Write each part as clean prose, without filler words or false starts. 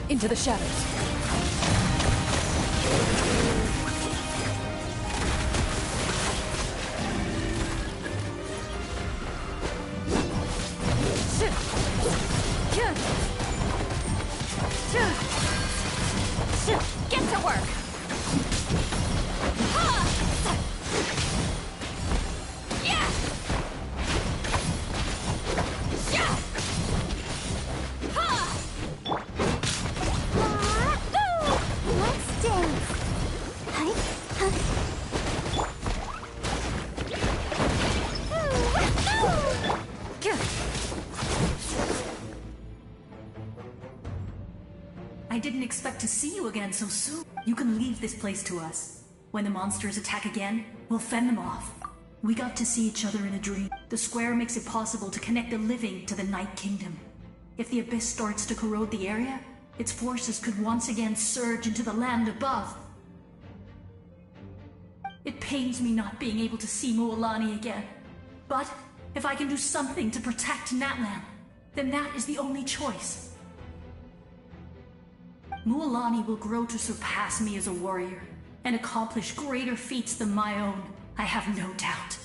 Into the shadows. Get to work! I didn't expect to see you again so soon. You can leave this place to us. When the monsters attack again, we'll fend them off. We got to see each other in a dream. The square makes it possible to connect the living to the Night Kingdom. If the abyss starts to corrode the area, its forces could once again surge into the land above. It pains me not being able to see Mualani again. But if I can do something to protect Natlan, then that is the only choice. Mualani will grow to surpass me as a warrior, and accomplish greater feats than my own, I have no doubt.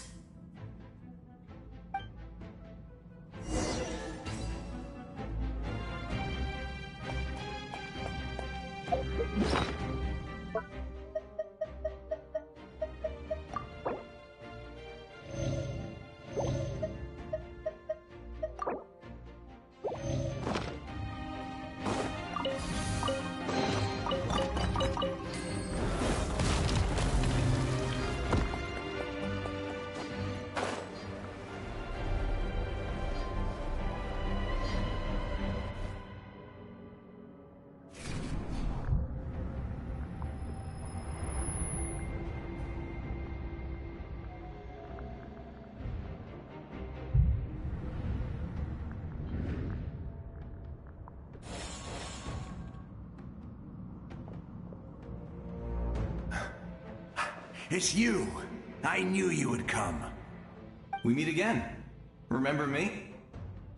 It's you! I knew you would come. We meet again. Remember me?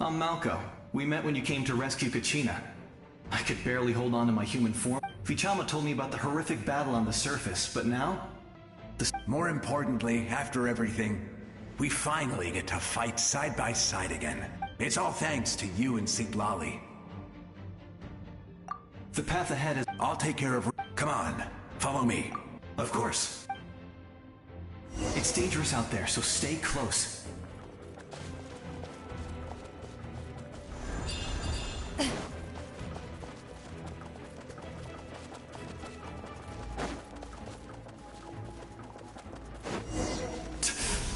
I'm Malco. We met when you came to rescue Kachina. I could barely hold on to my human form. Vichama told me about the horrific battle on the surface, but now? More importantly, after everything, we finally get to fight side by side again. It's all thanks to you and Sitlali. The path ahead is... I'll take care of... Come on, follow me. Of course. It's dangerous out there, so stay close.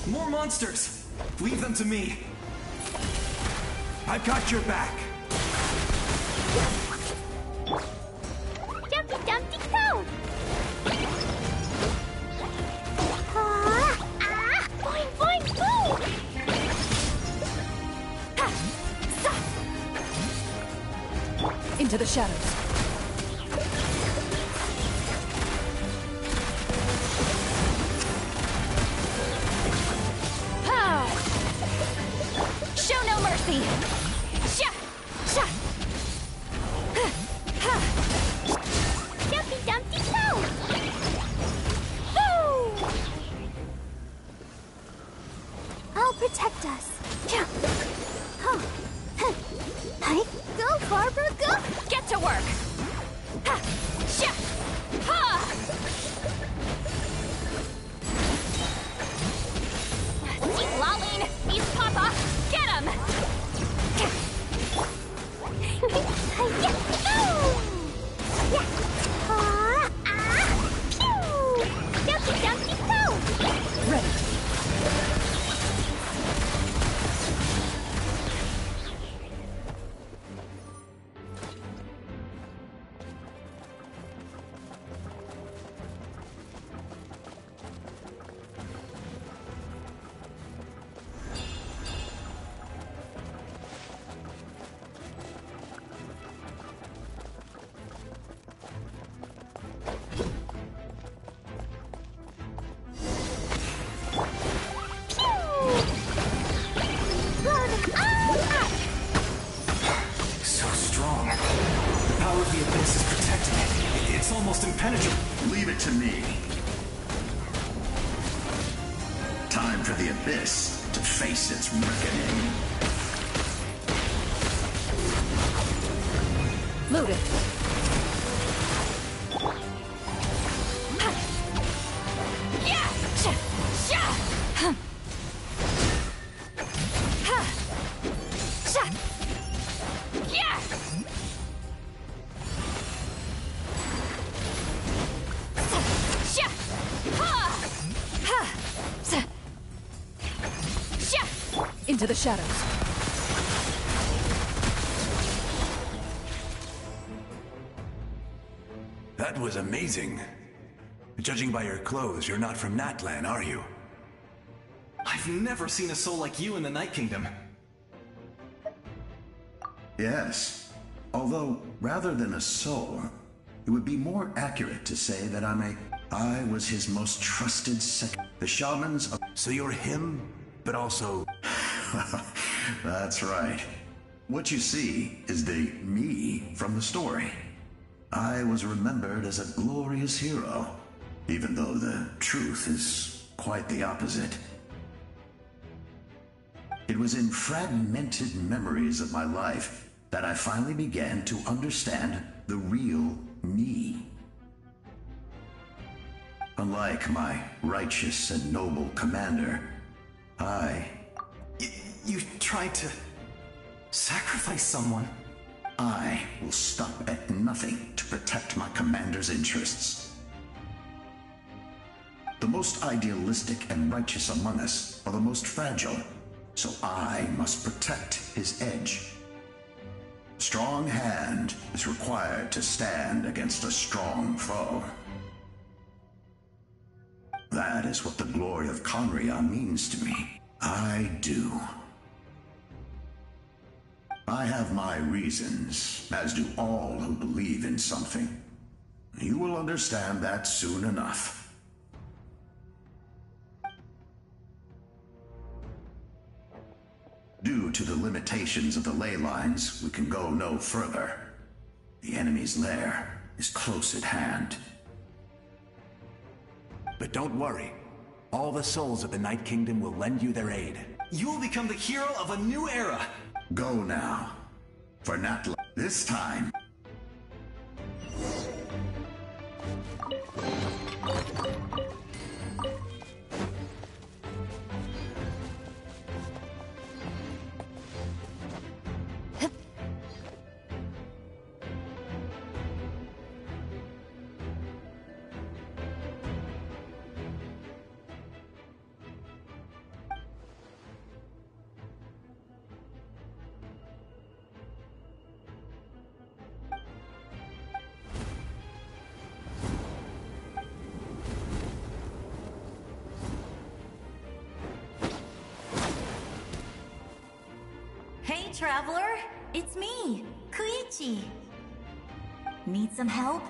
More monsters! Leave them to me! I've got your back! Jumpy Dumpty Go! Boing boing boom! Into the shadows. Show no mercy! Sha! Sha! Jumpy Dumpty Go! Woo! I'll protect us. Go, Barbara, go! Get to work! Ha! Sha! Ha! Keep lolling! He's Papa! Get him! Dumpty Dumpty Go! Ready. impenetrable. Leave it to me. Time for the Abyss to face its reckoning. Load it. Yeah! Sha! Sha! Huh. Ha! Sha! Yeah! Sha! Ha! Ha! Sa- Sha! Into the shadows. That was amazing. Judging by your clothes, you're not from Natlan, are you? I've never seen a soul like you in the Night Kingdom. Yes. Although, rather than a soul, it would be more accurate to say that I was his most trusted second. The shamans of... So you're him, but also... That's right. What you see is the me from the story. I was remembered as a glorious hero, even though the truth is quite the opposite. It was in fragmented memories of my life that I finally began to understand the real me. Unlike my righteous and noble commander, You tried to sacrifice someone. I will stop at nothing to protect my commander's interests. The most idealistic and righteous among us are the most fragile, so I must protect his edge. A strong hand is required to stand against a strong foe. That is what the glory of Conria means to me. I do. I have my reasons, as do all who believe in something. You will understand that soon enough. Due to the limitations of the ley lines, we can go no further. The enemy's lair is close at hand. But don't worry. All the souls of the Night Kingdom will lend you their aid. You will become the hero of a new era. Go now. For not this time. Hey, traveler! It's me, Koichi. Need some help?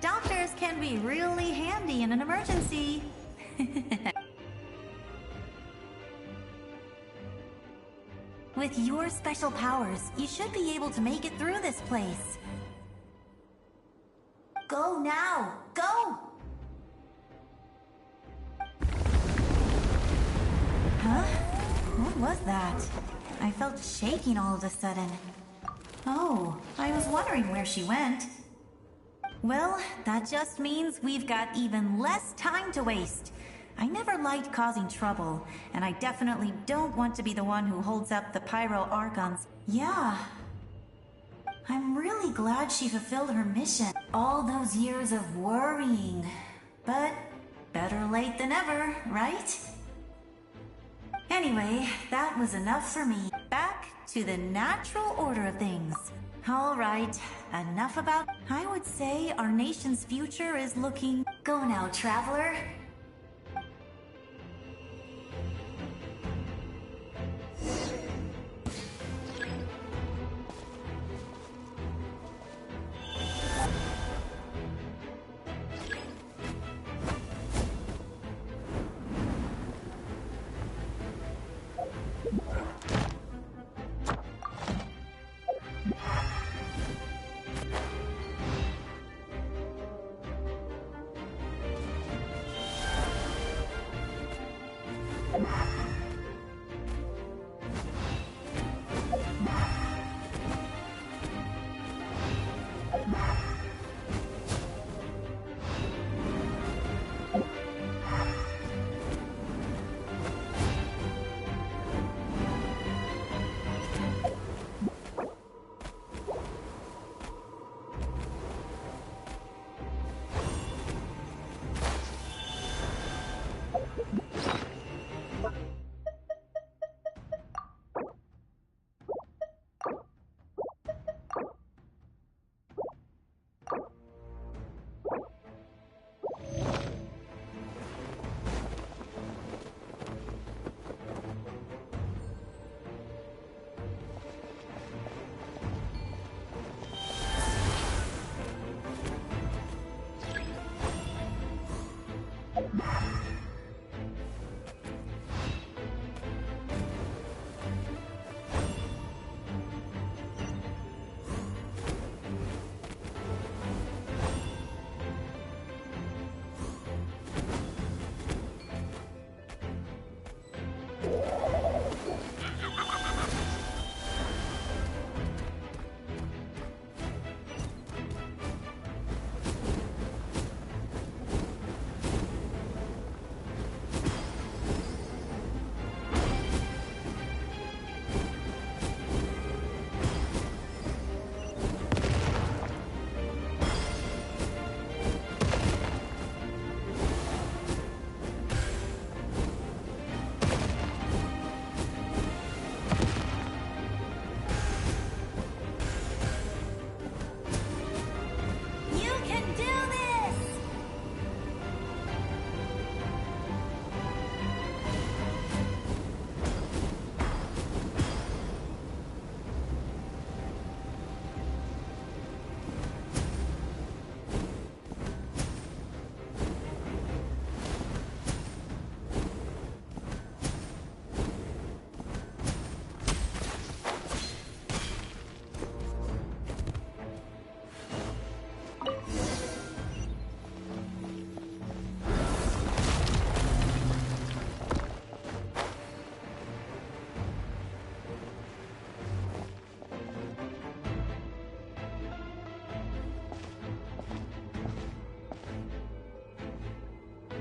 Doctors can be really handy in an emergency. With your special powers, you should be able to make it through this place. Go now! Go! Huh? What was that? I felt shaking all of a sudden. Oh, I was wondering where she went. Well, that just means we've got even less time to waste. I never liked causing trouble, and I definitely don't want to be the one who holds up the pyro archons. Yeah. I'm really glad she fulfilled her mission. All those years of worrying. But better late than ever, right? Anyway, that was enough for me. Back to the natural order of things. All right, enough about... I would say our nation's future is looking... Go now, traveler.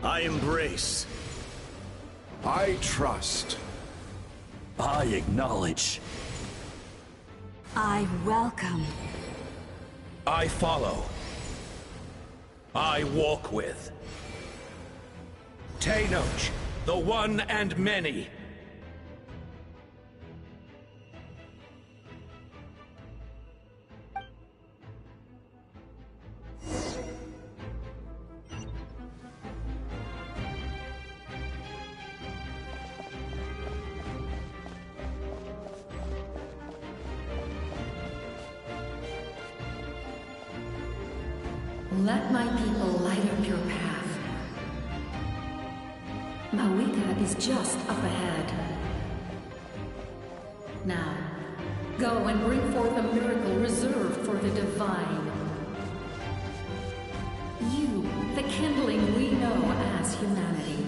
I embrace. I trust. I acknowledge. I welcome. I follow. I walk with. Tenoch, the one and many. Let my people light up your path. Mawika is just up ahead. Now, go and bring forth a miracle reserved for the divine. You, the kindling we know as humanity.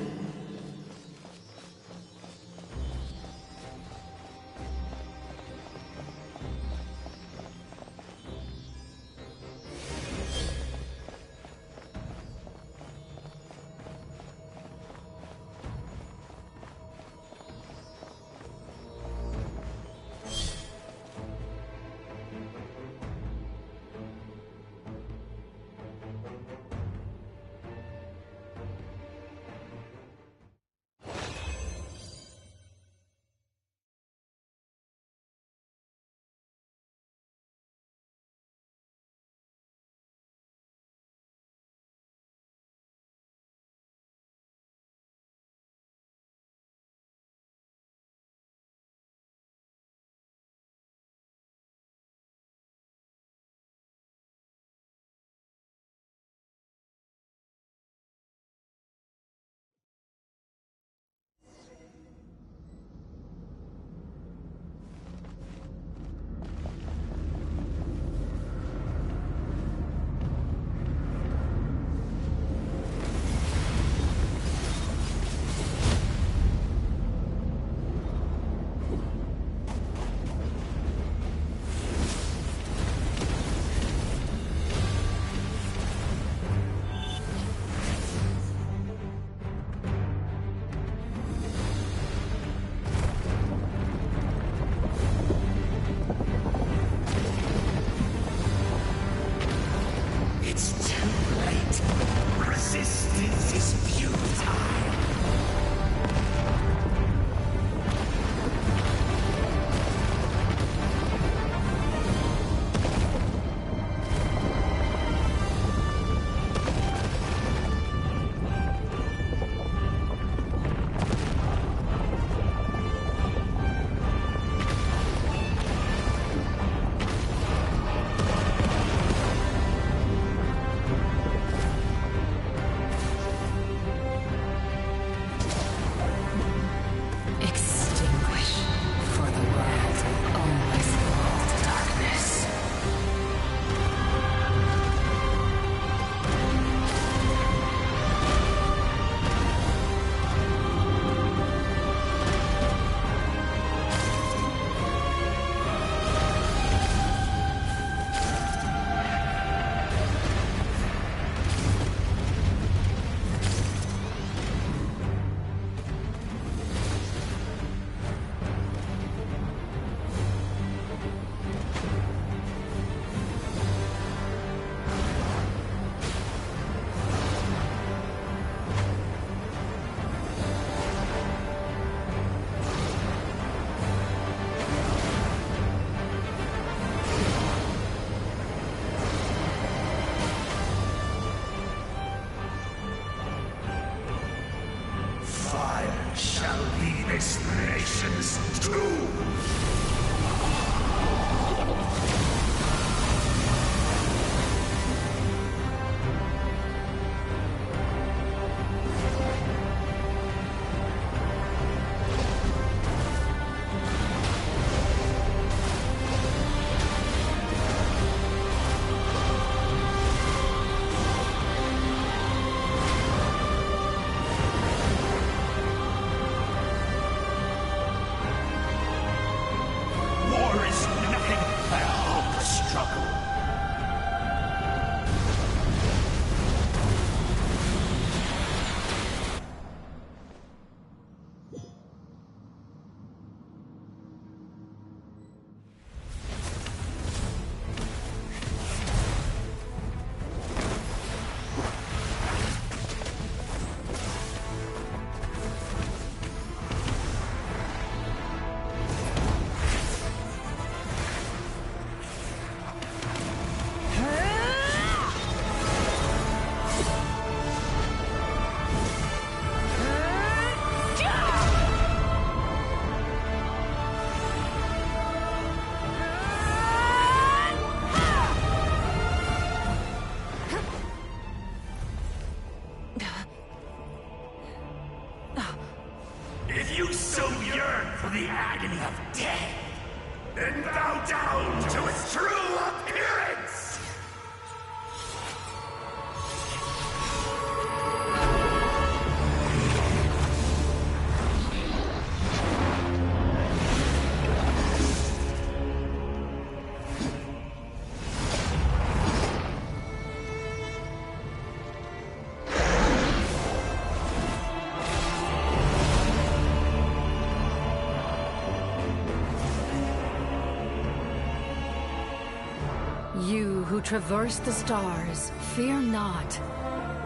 You who traverse the stars, fear not.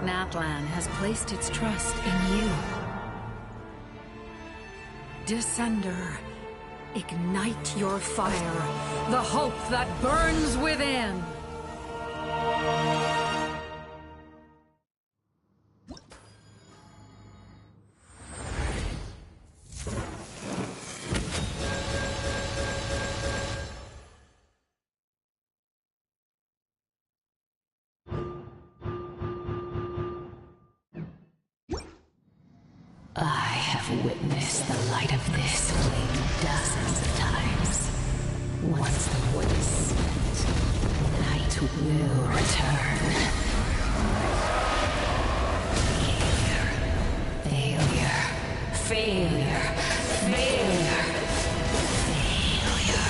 Natlan has placed its trust in you. Descender, ignite your fire, the hope that burns within. I have witnessed the light of this flame dozens of times. Once the wood is spent, night will return. Failure. Failure. Failure. Failure.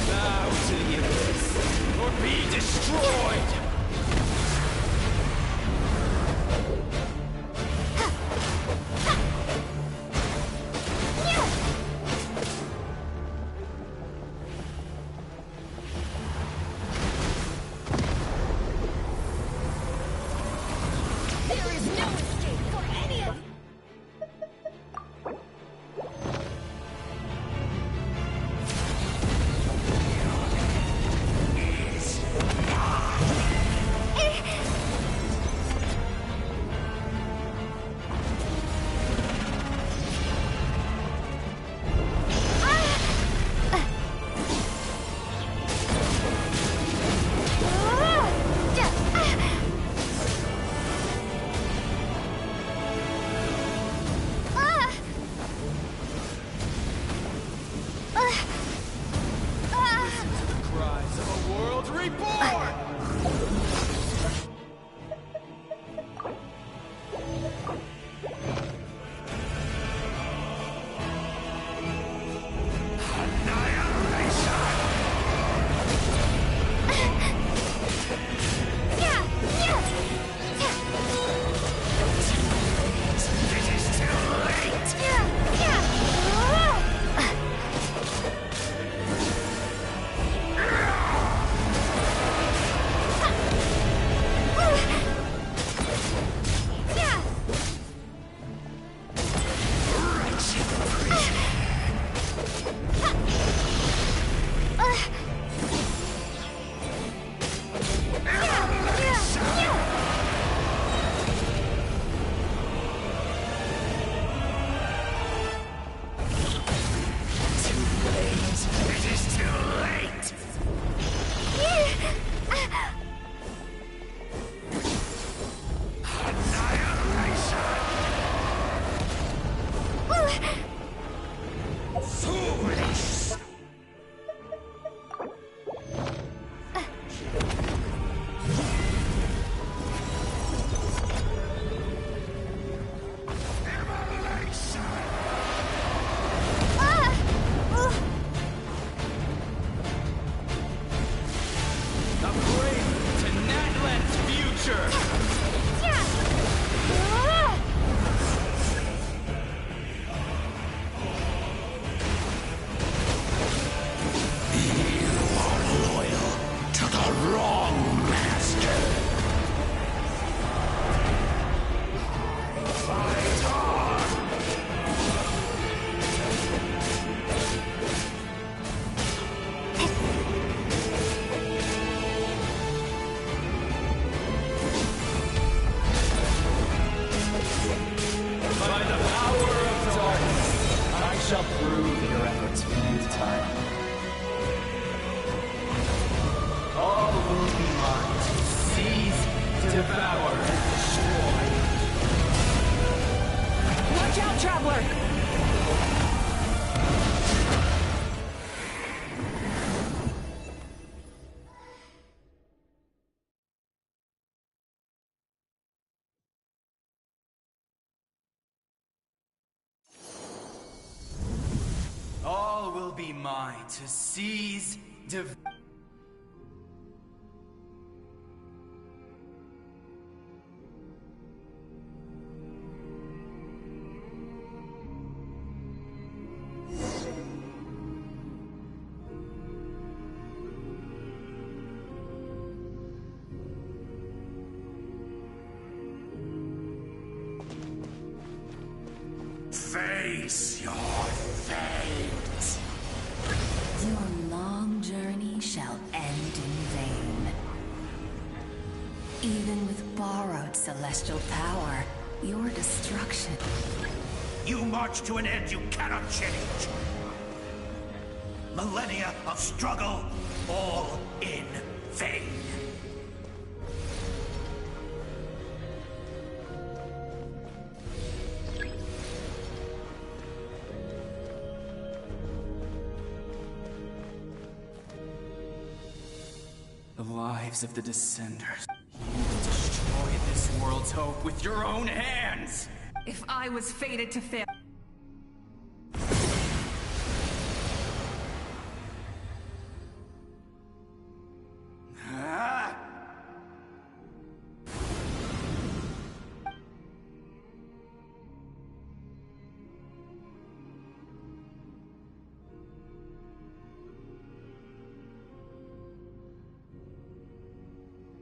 Bow to the abyss, or be destroyed! There is no escape for any of Cries of a world reborn! Upgrade to Natlan's future! Loyal to the wrong master. Fight on! By the power of darkness, I shall prove your efforts futile. All will be mine to seize, devour, and destroy. Watch out, Traveler! All will be mine to seize, Face your fate. Your long journey shall end in vain. Even with borrowed celestial power, your destruction... You march to an end you cannot change. Millennia of struggle, all in vain. The lives of the Descenders. You destroyed this world's hope with your own hands! If I was fated to fail... Ah!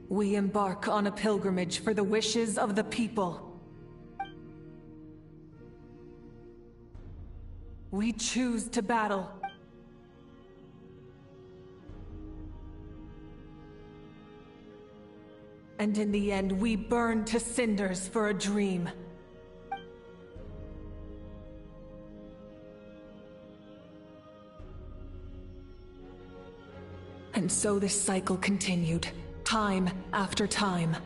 We embark on a pilgrimage for the wishes of the people. We choose to battle. And in the end, we burn to cinders for a dream. And so this cycle continued, time after time.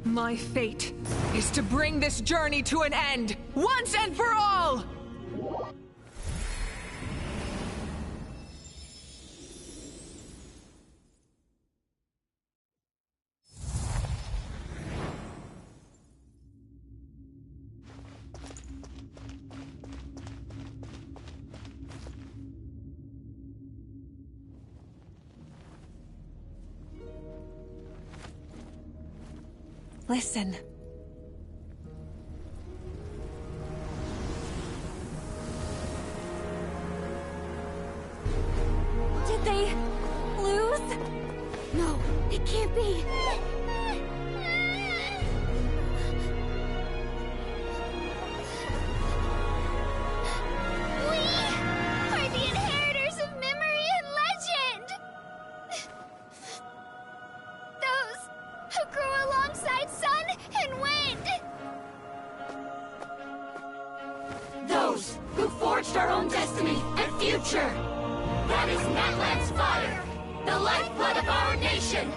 My fate is to bring this journey to an end, once and for all! Listen. Did they lose? No, it can't be. We are the inheritors of memory and legend. Those who grew alongside sun and wind. Those who forged our own destiny and future. That is Natlan's fire, the lifeblood of our nation.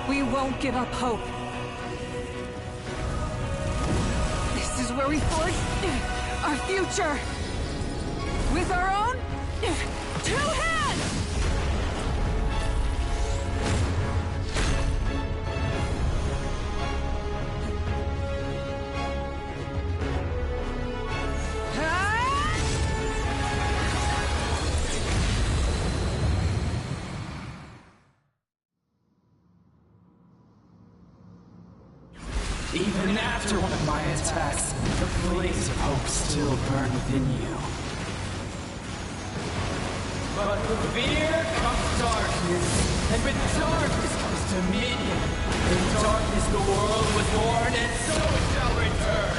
We won't give up hope. This is where we forge our future. With our own 2 hands! Even after one of my attacks, the blaze of hope still burned within you. But with fear comes darkness, and with darkness comes dominion. In darkness the world was born, and so it shall return.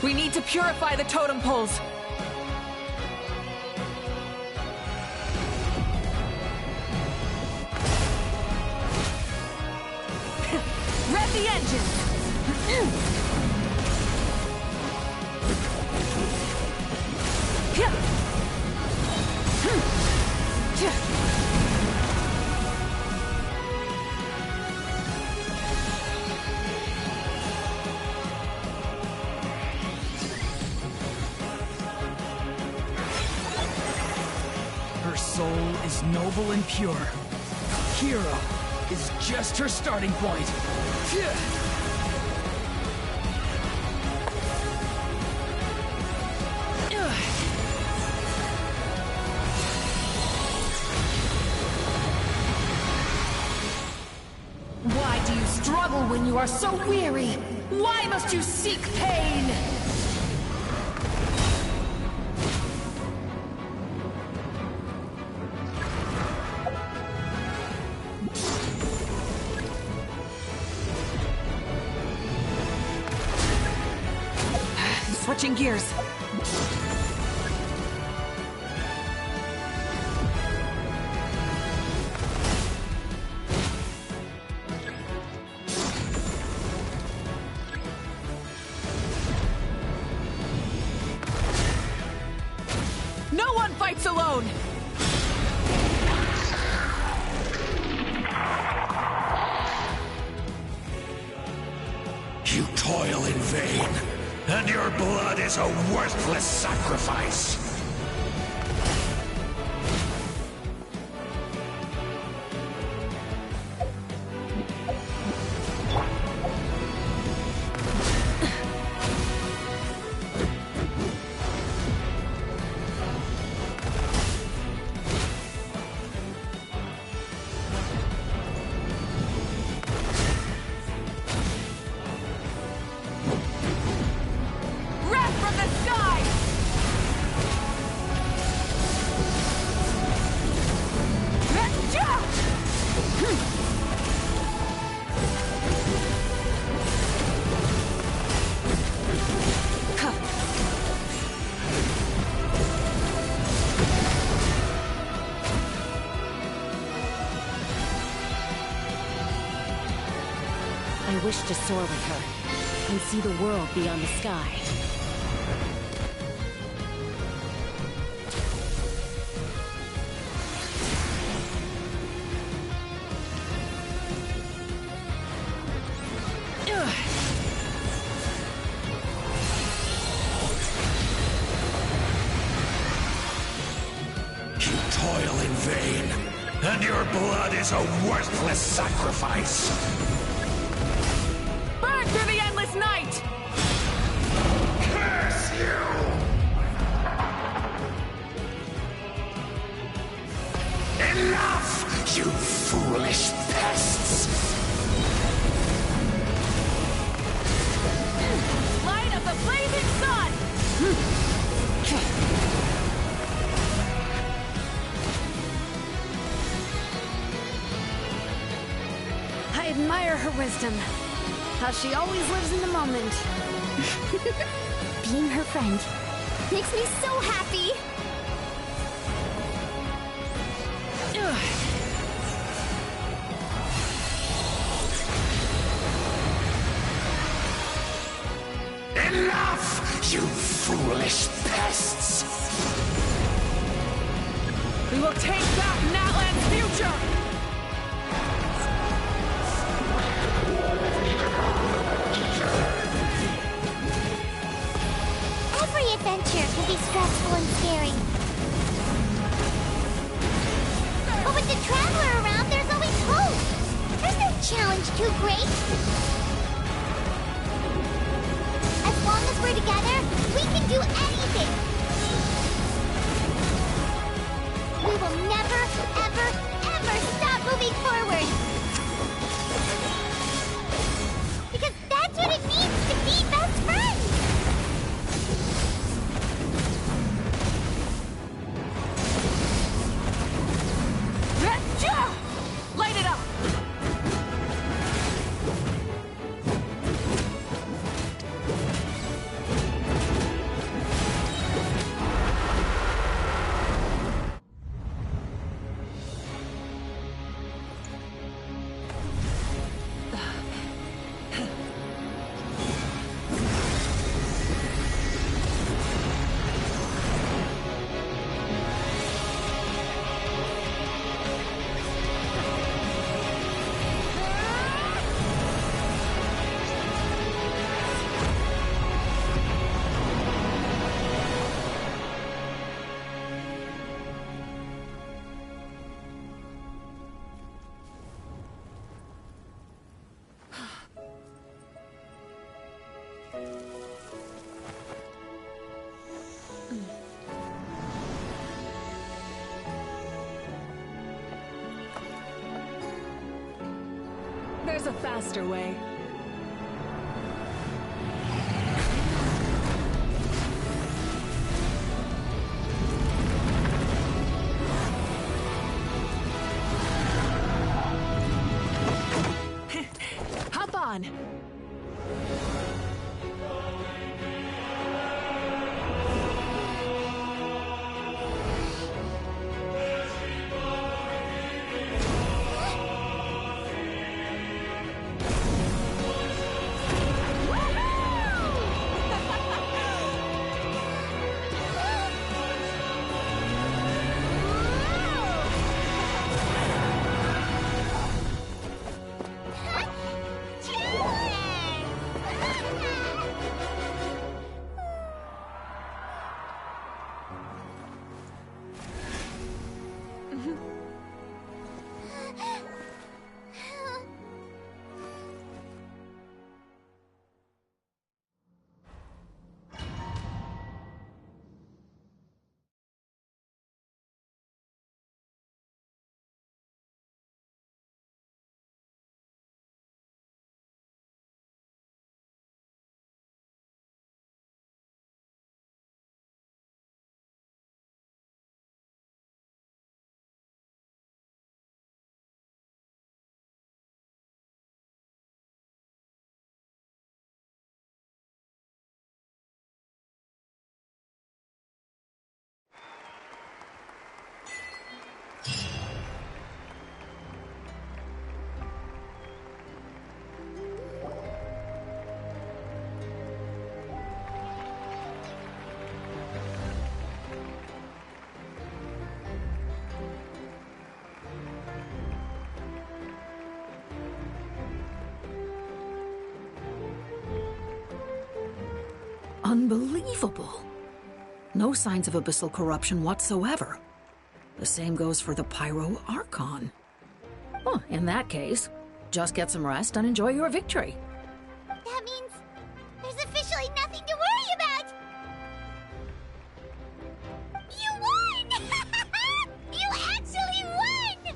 We need to purify the totem poles. Rev the engine! Her soul is noble and pure. Hero is just her starting point. Why do you struggle when you are so weary? Why must you seek pain? Switching gears. No one fights alone! You toil in vain, and your blood is a worthless sacrifice. wish to soar with her and see the world beyond the sky. You toil in vain, and your blood is a worthless sacrifice. Burn through the endless night! Curse you! Enough, you foolish pests! Light of the blazing sun! I admire her wisdom. How she always lives in the moment. Being her friend makes me so happy. Enough, you foolish pests! We will take back Natlan's future! Every adventure can be stressful and scary. But with the Traveler around, there's always hope. There's no challenge too great. As long as we're together, we can do anything. We will never, ever, ever stop moving forward. Because that's what it means to be best friends. Light it up! There's a faster way. Hop on! Unbelievable. No signs of abyssal corruption whatsoever. The same goes for the Pyro Archon. Well, in that case, just get some rest and enjoy your victory. That means there's officially nothing to worry about! You won! You actually won!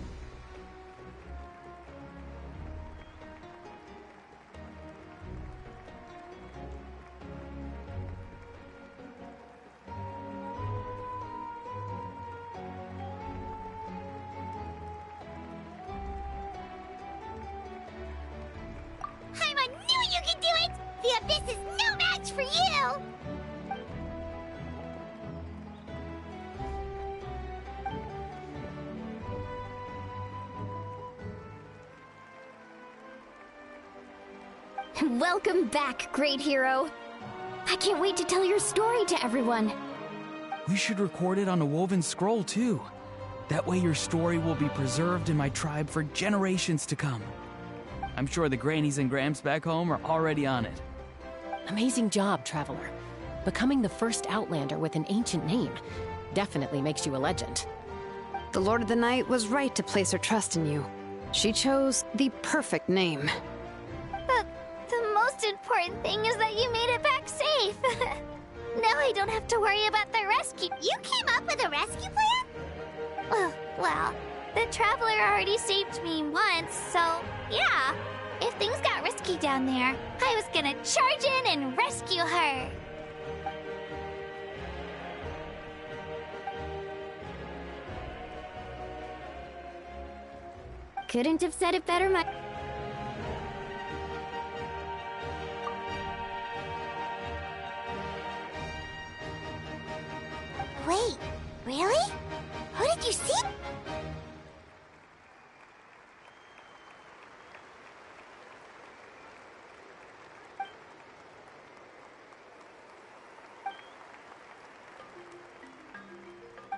Paimon knew you could do it! The Abyss is no match for you! Welcome back, great hero. I can't wait to tell your story to everyone. We should record it on a woven scroll, too. That way your story will be preserved in my tribe for generations to come. I'm sure the grannies and gramps back home are already on it. Amazing job, Traveler. Becoming the first Outlander with an ancient name definitely makes you a legend. The Lord of the Night was right to place her trust in you. She chose the perfect name. The most important thing is that you made it back safe. Now I don't have to worry about the rescue. You came up with a rescue plan? Well, the Traveler already saved me once, so yeah. If things got risky down there, I was gonna charge in and rescue her. Couldn't have said it better, Wait, really? Who did you see?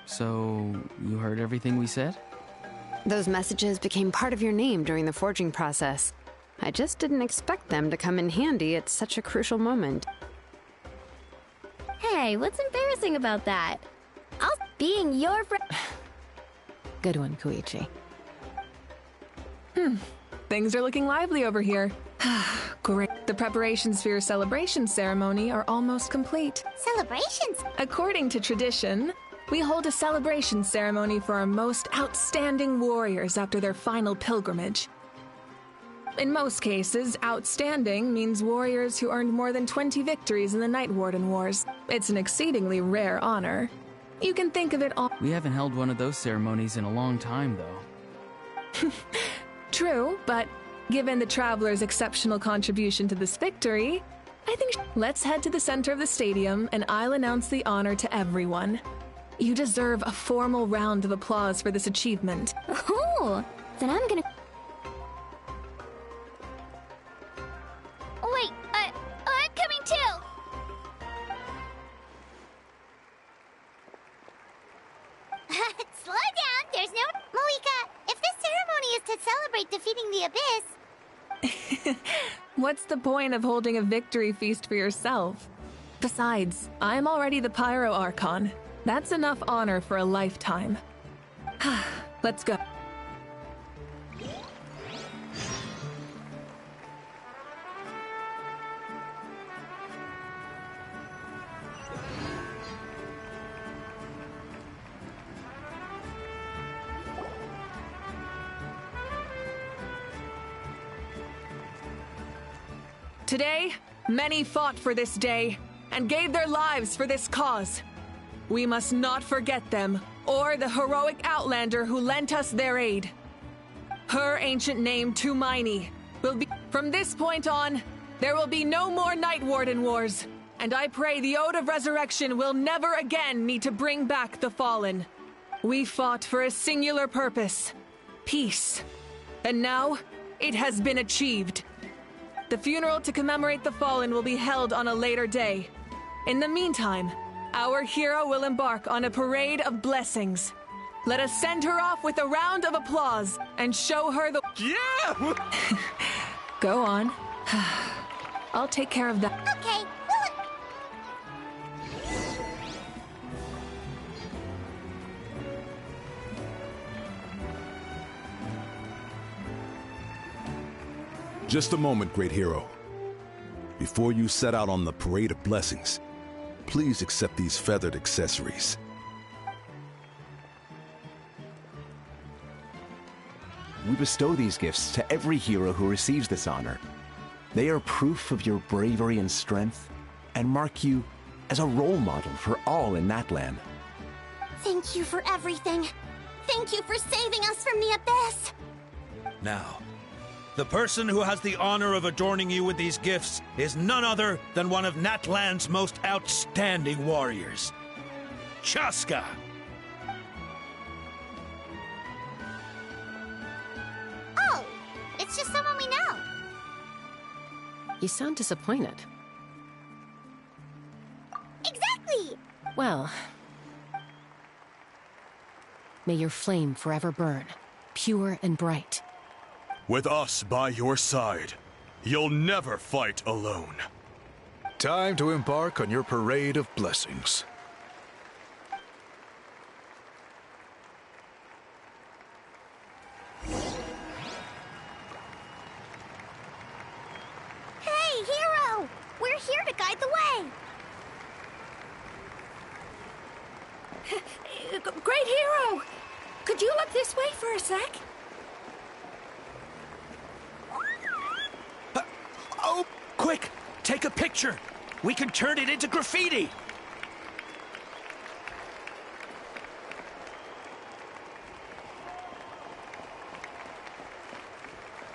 So, you heard everything we said? Those messages became part of your name during the forging process. I just didn't expect them to come in handy at such a crucial moment. Hey, what's embarrassing about that? Being your friend. Good one, Koichi. Things are looking lively over here. Great. The preparations for your celebration ceremony are almost complete. Celebrations? According to tradition, we hold a celebration ceremony for our most outstanding warriors after their final pilgrimage. In most cases, outstanding means warriors who earned more than 20 victories in the Night Warden Wars. It's an exceedingly rare honor. You can think of it all. We haven't held one of those ceremonies in a long time, though. True, but given the Traveler's exceptional contribution to this victory, I think let's head to the center of the stadium and I'll announce the honor to everyone. You deserve a formal round of applause for this achievement. Oh, then I'm gonna... Wait, I'm coming too! Slow down, there's no... Moika, if this ceremony is to celebrate defeating the Abyss... What's the point of holding a victory feast for yourself? Besides, I'm already the Pyro Archon. That's enough honor for a lifetime. Let's go. Today, many fought for this day and gave their lives for this cause. We must not forget them, or the heroic Outlander who lent us their aid. Her ancient name, Tumaini, will be... From this point on, there will be no more Night Warden Wars, and I pray the Ode of Resurrection will never again need to bring back the Fallen. We fought for a singular purpose, peace. And now, it has been achieved. The funeral to commemorate the Fallen will be held on a later day. In the meantime, our hero will embark on a parade of blessings. Let us send her off with a round of applause and show her the... Yeah! Go on. I'll take care of that. Okay, Just a moment, great hero. Before you set out on the Parade of Blessings, please accept these feathered accessories. We bestow these gifts to every hero who receives this honor. They are proof of your bravery and strength, and mark you as a role model for all in Natlan. Thank you for everything. Thank you for saving us from the abyss. Now, the person who has the honor of adorning you with these gifts is none other than one of Natlan's most outstanding warriors, Chaska. Oh, it's just someone we know. You sound disappointed. Exactly! Well, may your flame forever burn, pure and bright. With us by your side, you'll never fight alone. Time to embark on your parade of blessings. Hey, hero! We're here to guide the way. Great hero! Could you look this way for a sec? Oh, quick! Take a picture! We can turn it into graffiti!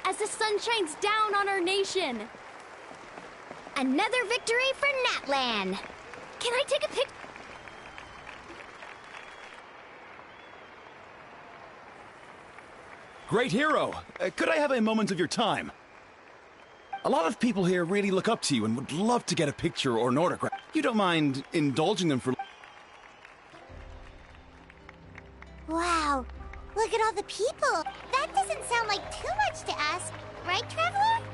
As the sun shines down on our nation. Another victory for Natlan. Can I take a pic? Great hero! Could I have a moment of your time? A lot of people here really look up to you and would love to get a picture or an autograph. You don't mind indulging them for... Wow, look at all the people. That doesn't sound like too much to ask, right, Traveler?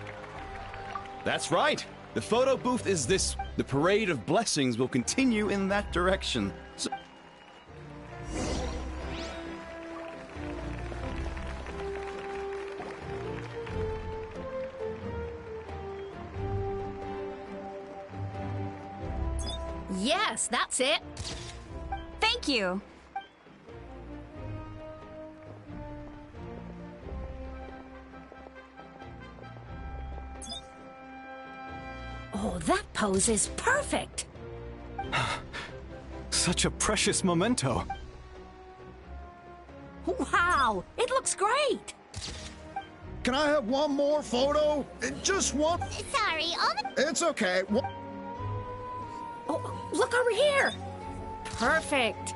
That's right! The photo booth is this. The Parade of Blessings will continue in that direction. So Yes, that's it. Thank you. Oh, that pose is perfect. Such a precious memento. Wow, it looks great. Can I have one more photo? Just one? Sorry, It's okay. Oh, look over here. Perfect.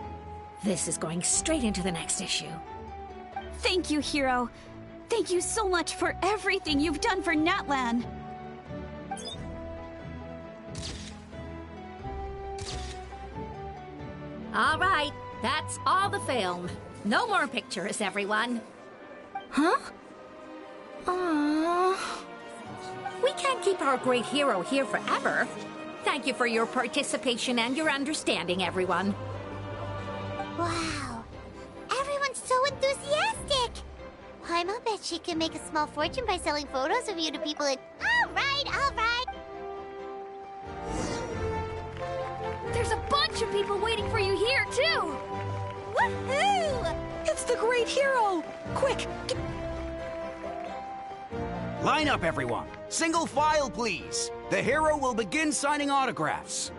This is going straight into the next issue. Thank you, hero. Thank you so much for everything you've done for Natlan. All right, that's all the film. No more pictures, everyone. Huh? Aww. We can't keep our great hero here forever. Thank you for your participation and your understanding, everyone. Wow, everyone's so enthusiastic. I'll bet she can make a small fortune by selling photos of you to people in... All right, all right. There's a bunch of people waiting for you here, too. Woohoo! It's the great hero! Quick! Line up, everyone. Single file, please. The hero will begin signing autographs.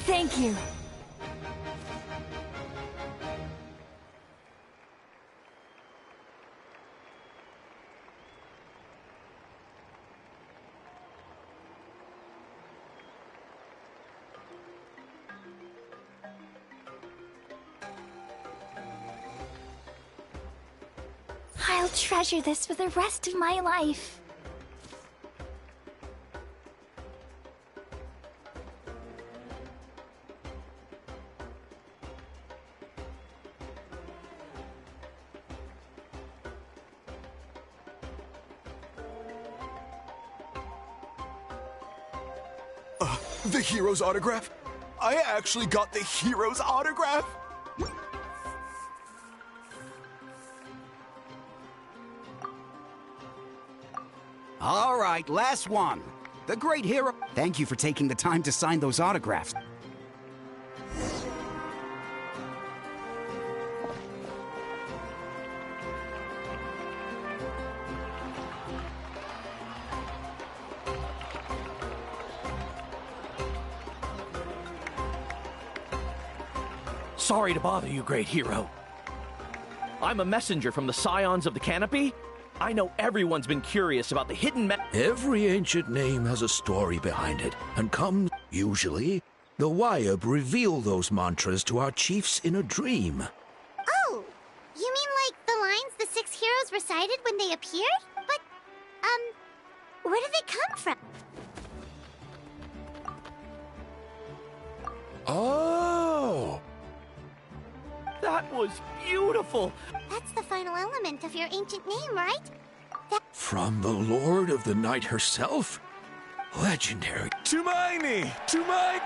Thank you. I'll treasure this for the rest of my life. The hero's autograph? I actually got the hero's autograph? All right, last one. The great hero. Thank you for taking the time to sign those autographs. Sorry to bother you, great hero. I'm a messenger from the Scions of the Canopy. I know everyone's been curious about the hidden Every ancient name has a story behind it, and comes, usually, the Wyab reveal those mantras to our chiefs in a dream. Oh, you mean like the lines the 6 heroes recited when they appeared? But, where did they come from? Oh! That was beautiful! That's the final element of your ancient name, right? From the Lord of the Night herself? Legendary. Tumaini! Tumai!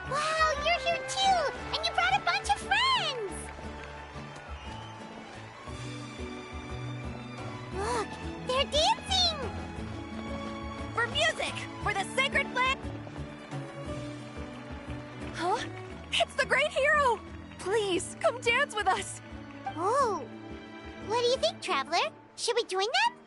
Wow, you're here too! And you brought a bunch of friends! Look, they're dancing! For music! For the sacred flame! Huh? It's the great hero! Please, come dance with us! Oh, what do you think, Traveler? Should we join them?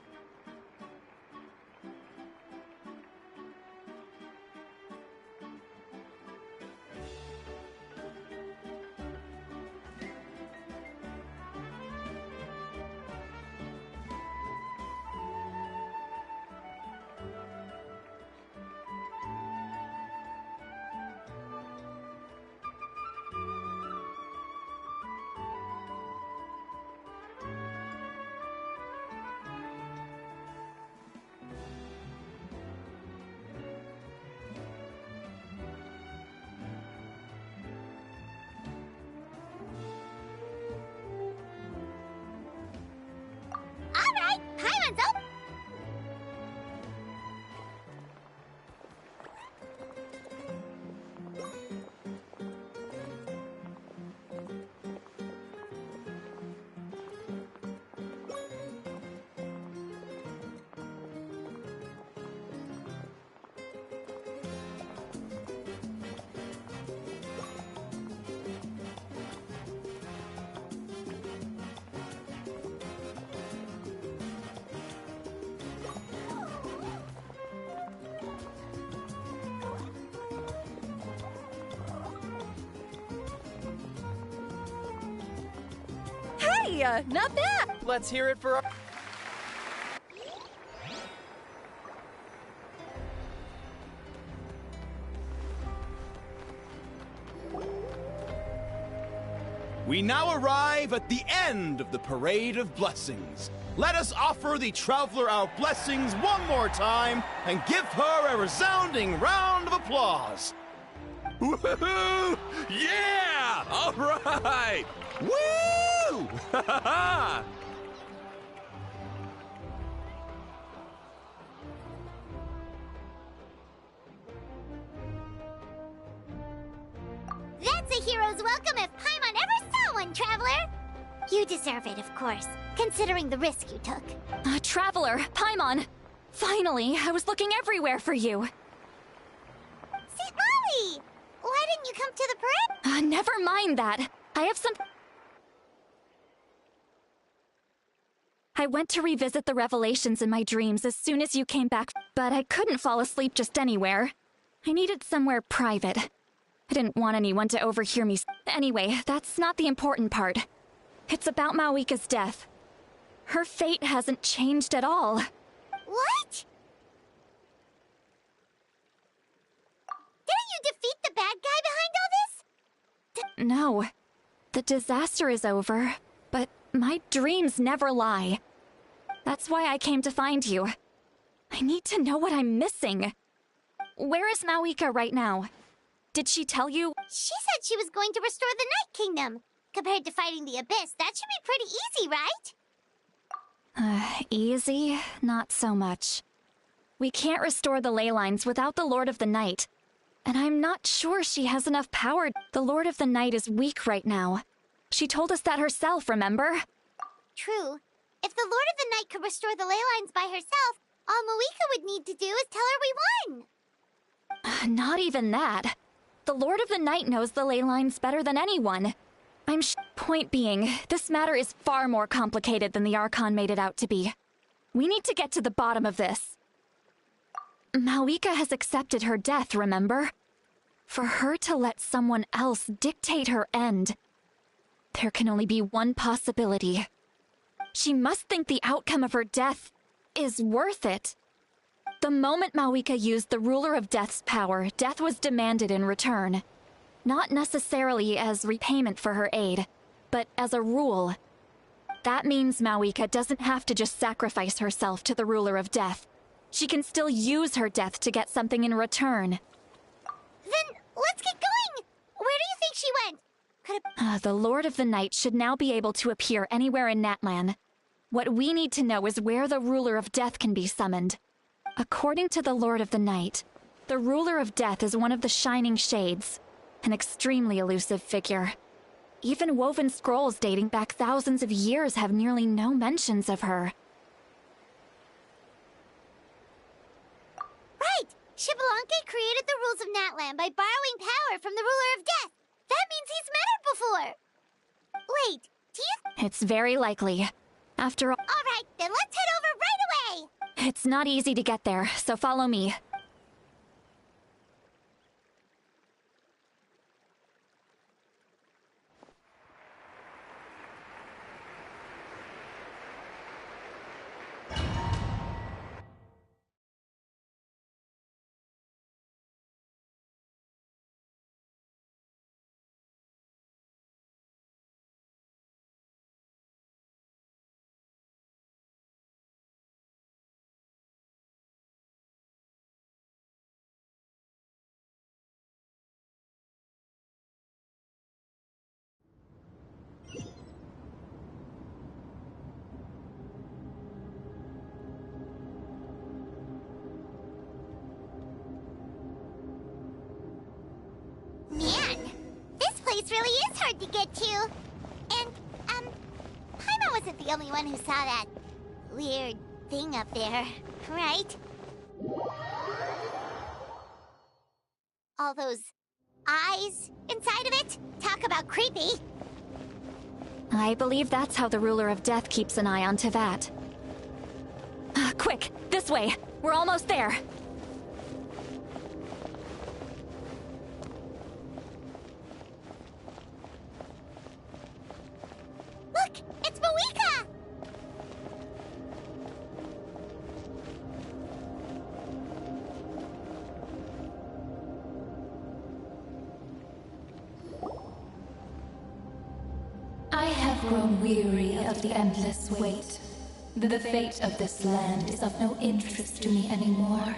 Hey, not bad! Let's hear it for our... We now arrive at the end of the Parade of Blessings. Let us offer the Traveler our blessings one more time and give her a resounding round of applause. Woohoo! Yeah! All right! Woo! That's a hero's welcome if Paimon ever saw one, Traveler! You deserve it, of course, considering the risk you took. Traveler, Paimon! Finally, I was looking everywhere for you. St. Molly! Why didn't you come to the parade? Never mind that. I have some... I went to revisit the revelations in my dreams as soon as you came back, but I couldn't fall asleep just anywhere. I needed somewhere private. I didn't want anyone to overhear me. Anyway, that's not the important part. It's about Mawika's death. Her fate hasn't changed at all. What? Didn't you defeat the bad guy behind all this? No. The disaster is over, but my dreams never lie. That's why I came to find you. I need to know what I'm missing. Where is Mawika right now? Did she tell you? She said she was going to restore the Night Kingdom. Compared to fighting the Abyss, that should be pretty easy, right? Easy? Not so much. We can't restore the ley lines without the Lord of the Night. And I'm not sure she has enough power. The Lord of the Night is weak right now. She told us that herself, remember? True. If the Lord of the Night could restore the ley lines by herself, all Moika would need to do is tell her we won. Not even that. The Lord of the Night knows the ley lines better than anyone. Point being, this matter is far more complicated than the Archon made it out to be. We need to get to the bottom of this. Mawika has accepted her death, remember? For her to let someone else dictate her end, there can only be one possibility. She must think the outcome of her death is worth it. The moment Mawika used the Ruler of Death's power, death was demanded in return. Not necessarily as repayment for her aid, but as a rule. That means Mawika doesn't have to just sacrifice herself to the Ruler of Death. She can still use her death to get something in return. Then let's get going! Where do you think she went? The Lord of the Night should now be able to appear anywhere in Natlan. What we need to know is where the Ruler of Death can be summoned. According to the Lord of the Night, the Ruler of Death is one of the Shining Shades, an extremely elusive figure. Even woven scrolls dating back thousands of years have nearly no mentions of her. Right! Xbalanque created the rules of Natlan by borrowing power from the Ruler of Death. That means he's met her before! Wait, do you... It's very likely. After all... Alright, then let's head over right away! It's not easy to get there, so follow me. Man, this place really is hard to get to. And, Paimon wasn't the only one who saw that weird thing up there, right? All those eyes inside of it? Talk about creepy. I believe that's how the Ruler of Death keeps an eye on Teyvat. Quick, this way! We're almost there! Look! It's Mawika! I have grown weary of the endless wait. The fate of this land is of no interest to me anymore.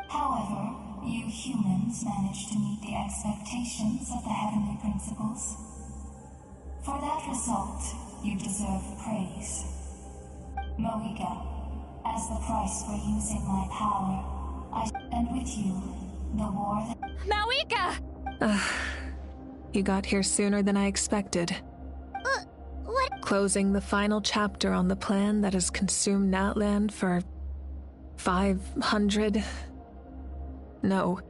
However, you humans managed to meet the expectations of the heavenly principles. For that result, you deserve praise. Mawika, as the price for using my power, and with you, the war that— Mawika! You got here sooner than I expected. What? Closing the final chapter on the plan that has consumed Natlan for 500... No.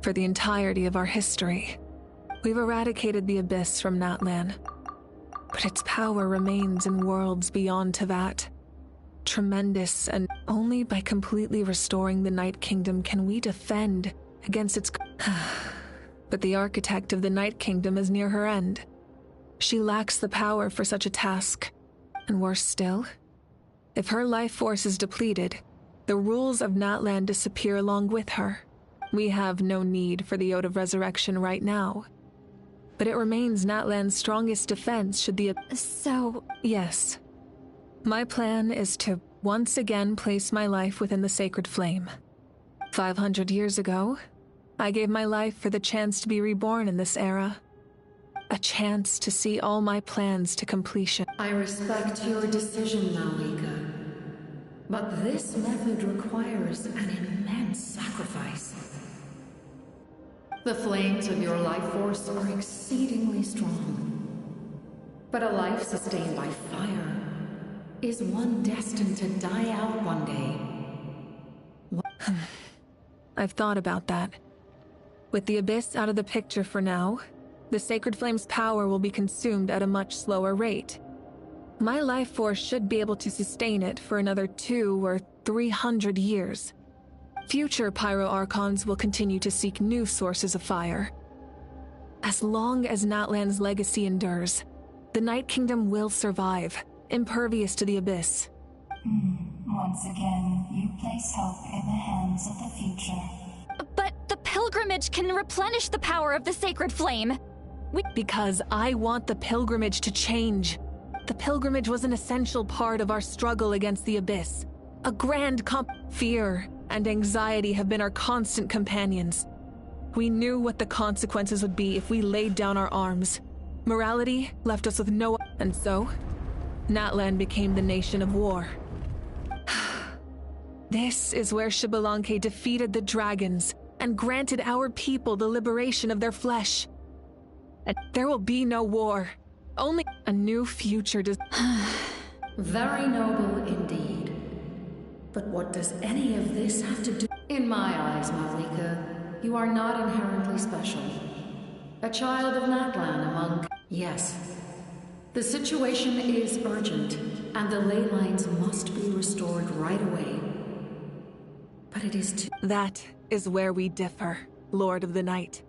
For the entirety of our history. We've eradicated the Abyss from Natlan, but its power remains in worlds beyond Teyvat. Tremendous, and only by completely restoring the Night Kingdom can we defend against its... But the architect of the Night Kingdom is near her end. She lacks the power for such a task. And worse still, if her life force is depleted, the rules of Natlan disappear along with her. We have no need for the Ode of Resurrection right now. But it remains Natlan's strongest defense should the... So... Yes. My plan is to once again place my life within the sacred flame. 500 years ago, I gave my life for the chance to be reborn in this era. A chance to see all my plans to completion. I respect your decision, Malika. But this method requires an immense sacrifice. The flames of your life force are exceedingly strong. But a life sustained by fire is one destined to die out one day. I've thought about that. With the Abyss out of the picture for now, the Sacred Flame's power will be consumed at a much slower rate. My life force should be able to sustain it for another 200 or 300 years. Future Pyro-Archons will continue to seek new sources of fire. As long as Natlan's legacy endures, the Night Kingdom will survive, impervious to the Abyss. Once again, you place hope in the hands of the future. But the pilgrimage can replenish the power of the Sacred Flame. Because I want the pilgrimage to change. The pilgrimage was an essential part of our struggle against the Abyss. A grand fear and anxiety have been our constant companions. We knew what the consequences would be if we laid down our arms. Morality left us with no... And so, Natlan became the nation of war. This is where Xbalanque defeated the dragons and granted our people the liberation of their flesh. And there will be no war. Only a new future does. Very noble indeed. But what does any of this have to do? In my eyes, Malika, you are not inherently special. A child of Natlan among... Yes. The situation is urgent, and the ley lines must be restored right away. But it is too... That is where we differ, Lord of the Night.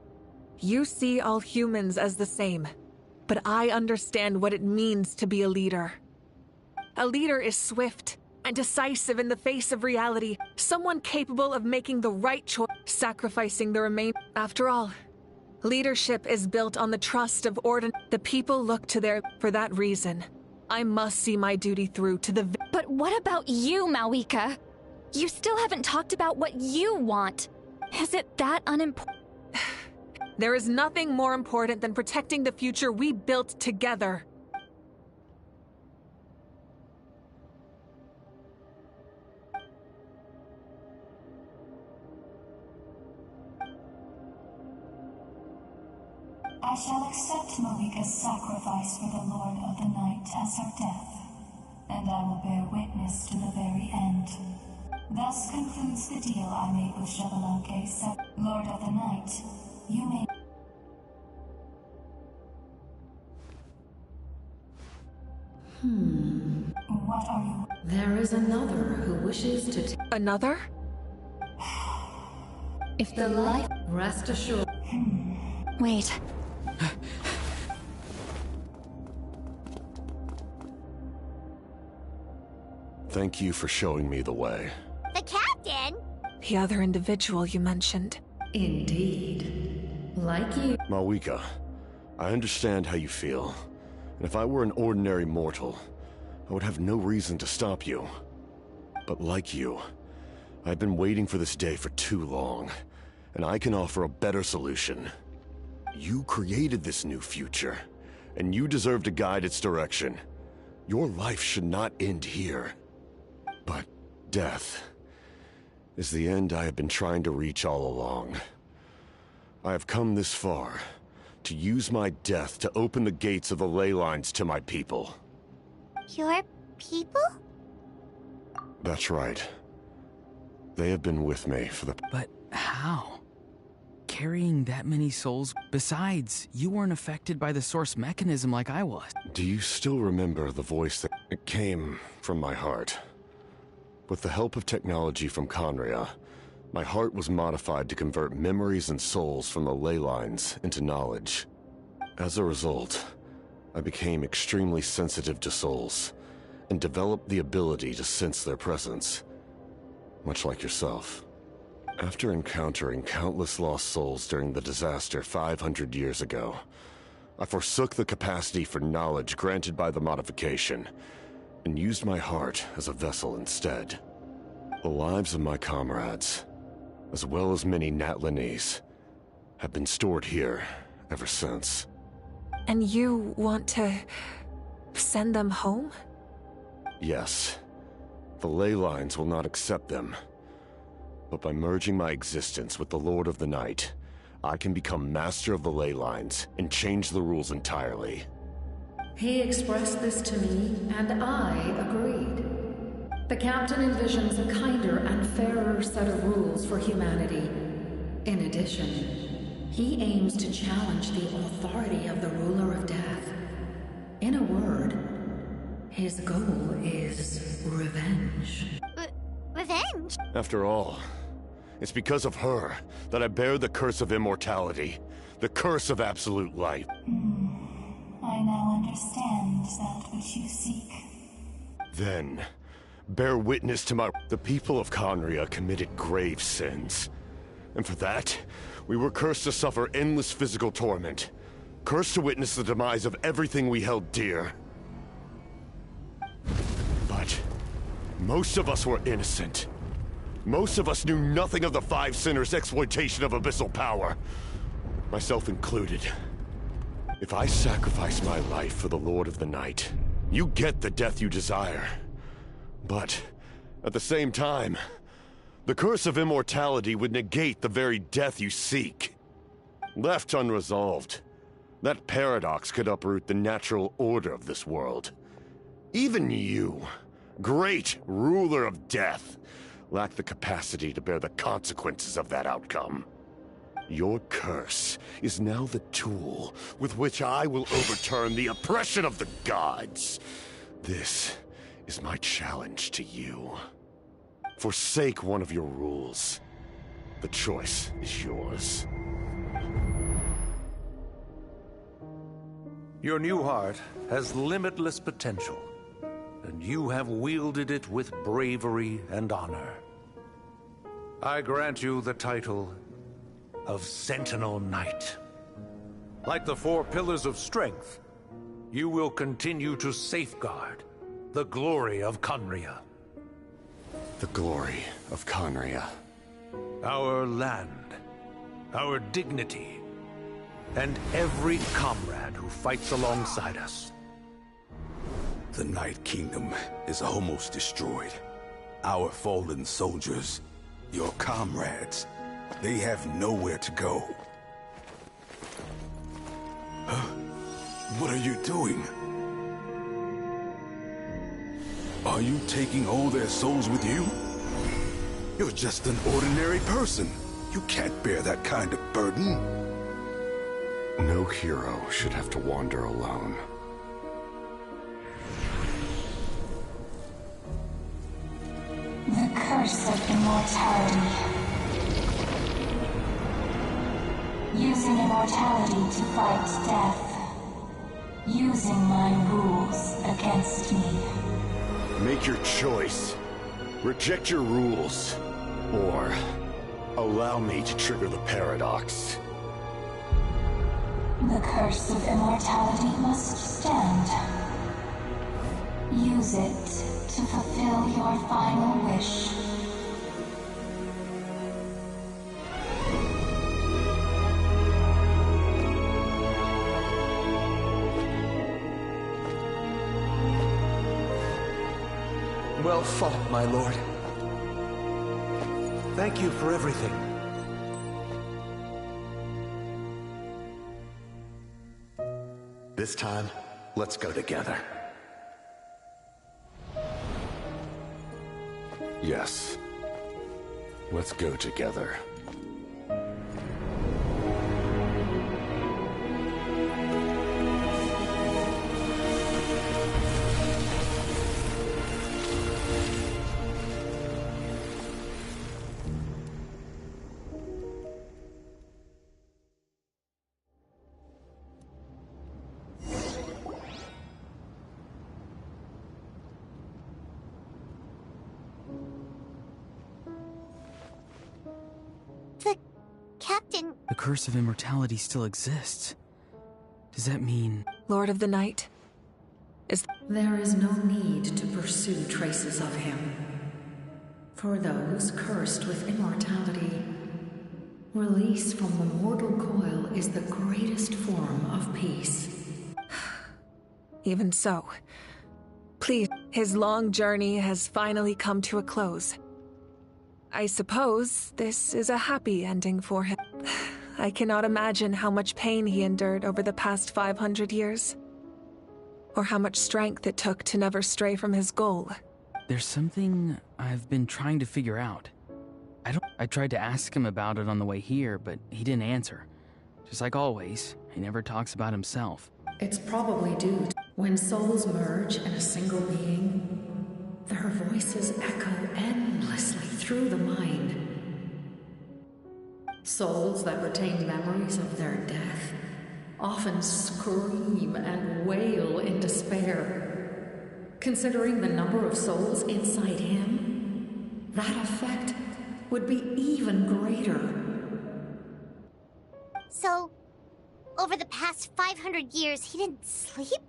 You see all humans as the same, but I understand what it means to be a leader. A leader is swift and decisive in the face of reality, someone capable of making the right choice, sacrificing the remain. After all, leadership is built on the trust of the people look to their... For that reason, I must see my duty through to the... But what about you, Malika? You still haven't talked about what you want. Is it that unimportant? There is nothing more important than protecting the future we built together. I shall accept Malika's sacrifice for the Lord of the Night as her death, and I will bear witness to the very end. Thus concludes the deal I made with Xbalanque, Lord of the Night. You may... What are you... There is another who wishes to... Another? If the life... Rest assured... Wait. Thank you for showing me the way. The captain? The other individual you mentioned. Indeed. Like you. Malika, I understand how you feel. And if I were an ordinary mortal, I would have no reason to stop you. But like you, I've been waiting for this day for too long, and I can offer a better solution. You created this new future, and you deserve to guide its direction. Your life should not end here. But death is the end I have been trying to reach all along. I have come this far to use my death to open the gates of the ley lines to my people. Your people? That's right. They have been with me for the... But how? Carrying that many souls? Besides, you weren't affected by the source mechanism like I was. Do you still remember the voice that... It came from my heart. With the help of technology from Conria, my heart was modified to convert memories and souls from the ley lines into knowledge. As a result, I became extremely sensitive to souls, and developed the ability to sense their presence, much like yourself. After encountering countless lost souls during the disaster 500 years ago, I forsook the capacity for knowledge granted by the modification, and used my heart as a vessel instead. The lives of my comrades, as well as many Natlanese, have been stored here ever since. And you want to send them home? Yes. The ley lines will not accept them. But by merging my existence with the Lord of the Night, I can become master of the ley lines and change the rules entirely. He expressed this to me, and I agreed. The captain envisions a kinder and fairer set of rules for humanity. In addition, he aims to challenge the authority of the ruler of death. In a word, his goal is revenge. Revenge? After all, it's because of her that I bear the curse of immortality, the curse of absolute life. I now understand that which you seek. Then, bear witness to the people of Conria committed grave sins. And for that, we were cursed to suffer endless physical torment. Cursed to witness the demise of everything we held dear. But most of us were innocent. Most of us knew nothing of the Five Sinners' exploitation of abyssal power. Myself included. If I sacrifice my life for the Lord of the Night, you get the death you desire. But, at the same time, the curse of immortality would negate the very death you seek. Left unresolved, that paradox could uproot the natural order of this world. Even you, great ruler of death, lack the capacity to bear the consequences of that outcome. Your curse is now the tool with which I will overturn the oppression of the gods. This is my challenge to you. Forsake one of your rules. The choice is yours. Your new heart has limitless potential, and you have wielded it with bravery and honor. I grant you the title of Sentinel Knight. Like the four pillars of strength, you will continue to safeguard the glory of Conria. The glory of Conria. Our land, our dignity, and every comrade who fights alongside us. The Night Kingdom is almost destroyed. Our fallen soldiers, your comrades, they have nowhere to go. What are you doing? Are you taking all their souls with you? You're just an ordinary person. You can't bear that kind of burden. No hero should have to wander alone. The curse of immortality. Using immortality to fight death. Using my rules against me. Make your choice. Reject your rules. Or allow me to trigger the paradox. The curse of immortality must stand. Use it to fulfill your final wish. Well fought, my lord. Thank you for everything. This time, let's go together. Yes. Let's go together. Captain... The curse of immortality still exists. Does that mean... Lord of the Night? There is no need to pursue traces of him. For those cursed with immortality, release from the mortal coil is the greatest form of peace. Even so, please, his long journey has finally come to a close. I suppose this is a happy ending for him. I cannot imagine how much pain he endured over the past 500 years. Or how much strength it took to never stray from his goal. There's something I've been trying to figure out. I tried to ask him about it on the way here, but he didn't answer. Just like always, he never talks about himself. It's probably due to when souls merge in a single being, their voices echo endlessly through the mind. Souls that retain memories of their death often scream and wail in despair. Considering the number of souls inside him, that effect would be even greater. So, over the past 500 years, he didn't sleep?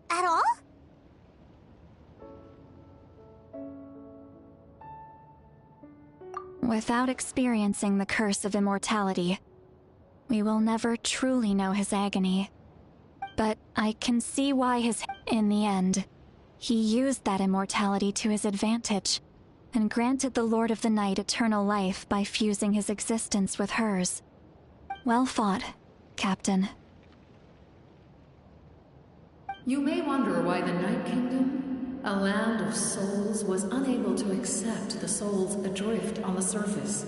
At all? Without experiencing the curse of immortality, we will never truly know his agony. But I can see why in the end, he used that immortality to his advantage, and granted the Lord of the Night eternal life by fusing his existence with hers. Well fought, Captain. You may wonder why the Night Kingdom, a land of souls, was unable to accept the souls adrift on the surface.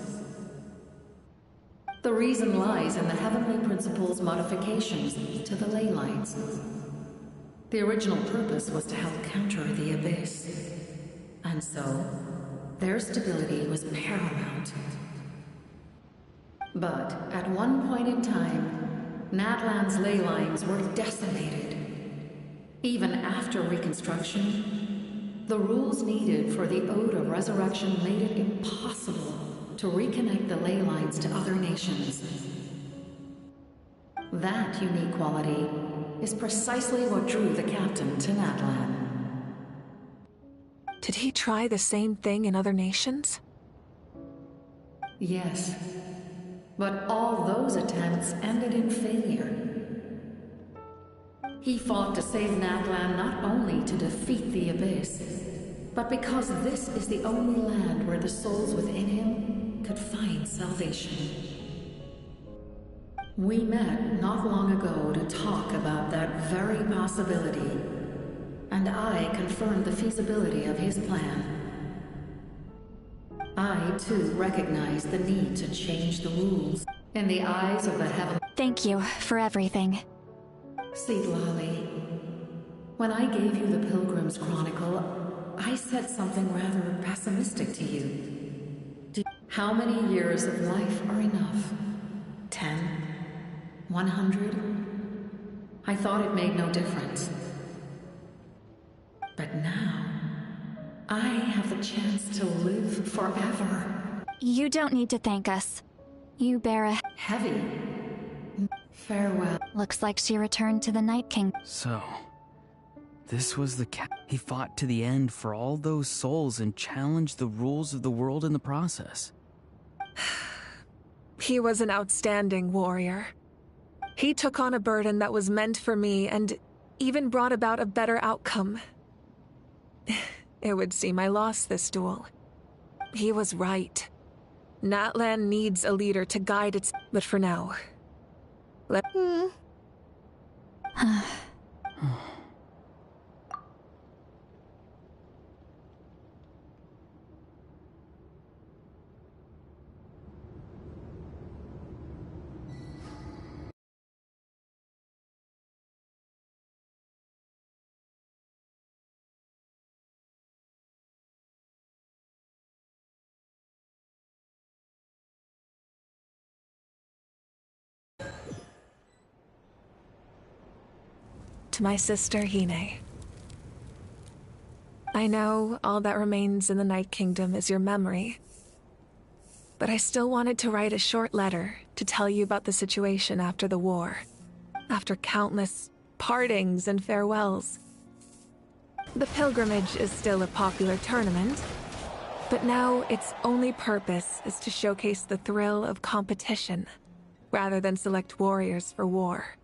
The reason lies in the Heavenly Principle's modifications to the ley lines. The original purpose was to help counter the Abyss, and so their stability was paramount. But at one point in time, Natlan's ley lines were decimated. Even after reconstruction, the rules needed for the Ode of Resurrection made it impossible to reconnect the ley lines to other nations. That unique quality is precisely what drew the captain to Natlan. Did he try the same thing in other nations? Yes, but all those attempts ended in failure. He fought to save Natlan not only to defeat the Abyss, but because this is the only land where the souls within him could find salvation. We met not long ago to talk about that very possibility, and I confirmed the feasibility of his plan. I, too, recognize the need to change the rules in the eyes of the heaven. Thank you for everything. Lali, when I gave you the Pilgrim's Chronicle, I said something rather pessimistic to you. How many years of life are enough? 10? 100? I thought it made no difference. But now, I have the chance to live forever. You don't need to thank us. You bear a heavy farewell. Looks like she returned to the Night King. So, this was the he fought to the end for all those souls and challenged the rules of the world in the process. He was an outstanding warrior. He took on a burden that was meant for me and even brought about a better outcome. It would seem I lost this duel. He was right. Natlan needs a leader to guide its... But for now... Let... To my sister, Hine. I know all that remains in the Night Kingdom is your memory, but I still wanted to write a short letter to tell you about the situation after the war, after countless partings and farewells. The pilgrimage is still a popular tournament, but now its only purpose is to showcase the thrill of competition, rather than select warriors for war.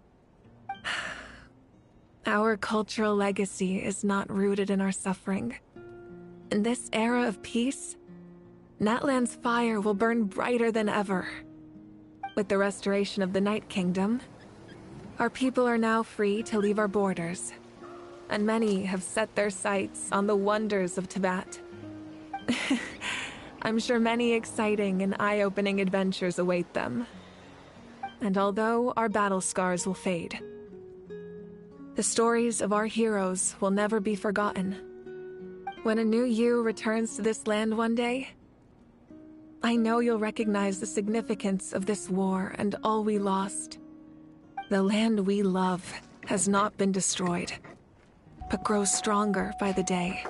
Our cultural legacy is not rooted in our suffering. In this era of peace, Natlan's fire will burn brighter than ever. With the restoration of the Night Kingdom, our people are now free to leave our borders, and many have set their sights on the wonders of Tibet. I'm sure many exciting and eye-opening adventures await them. And although our battle scars will fade, the stories of our heroes will never be forgotten. When a new you returns to this land one day, I know you'll recognize the significance of this war and all we lost. The land we love has not been destroyed, but grows stronger by the day.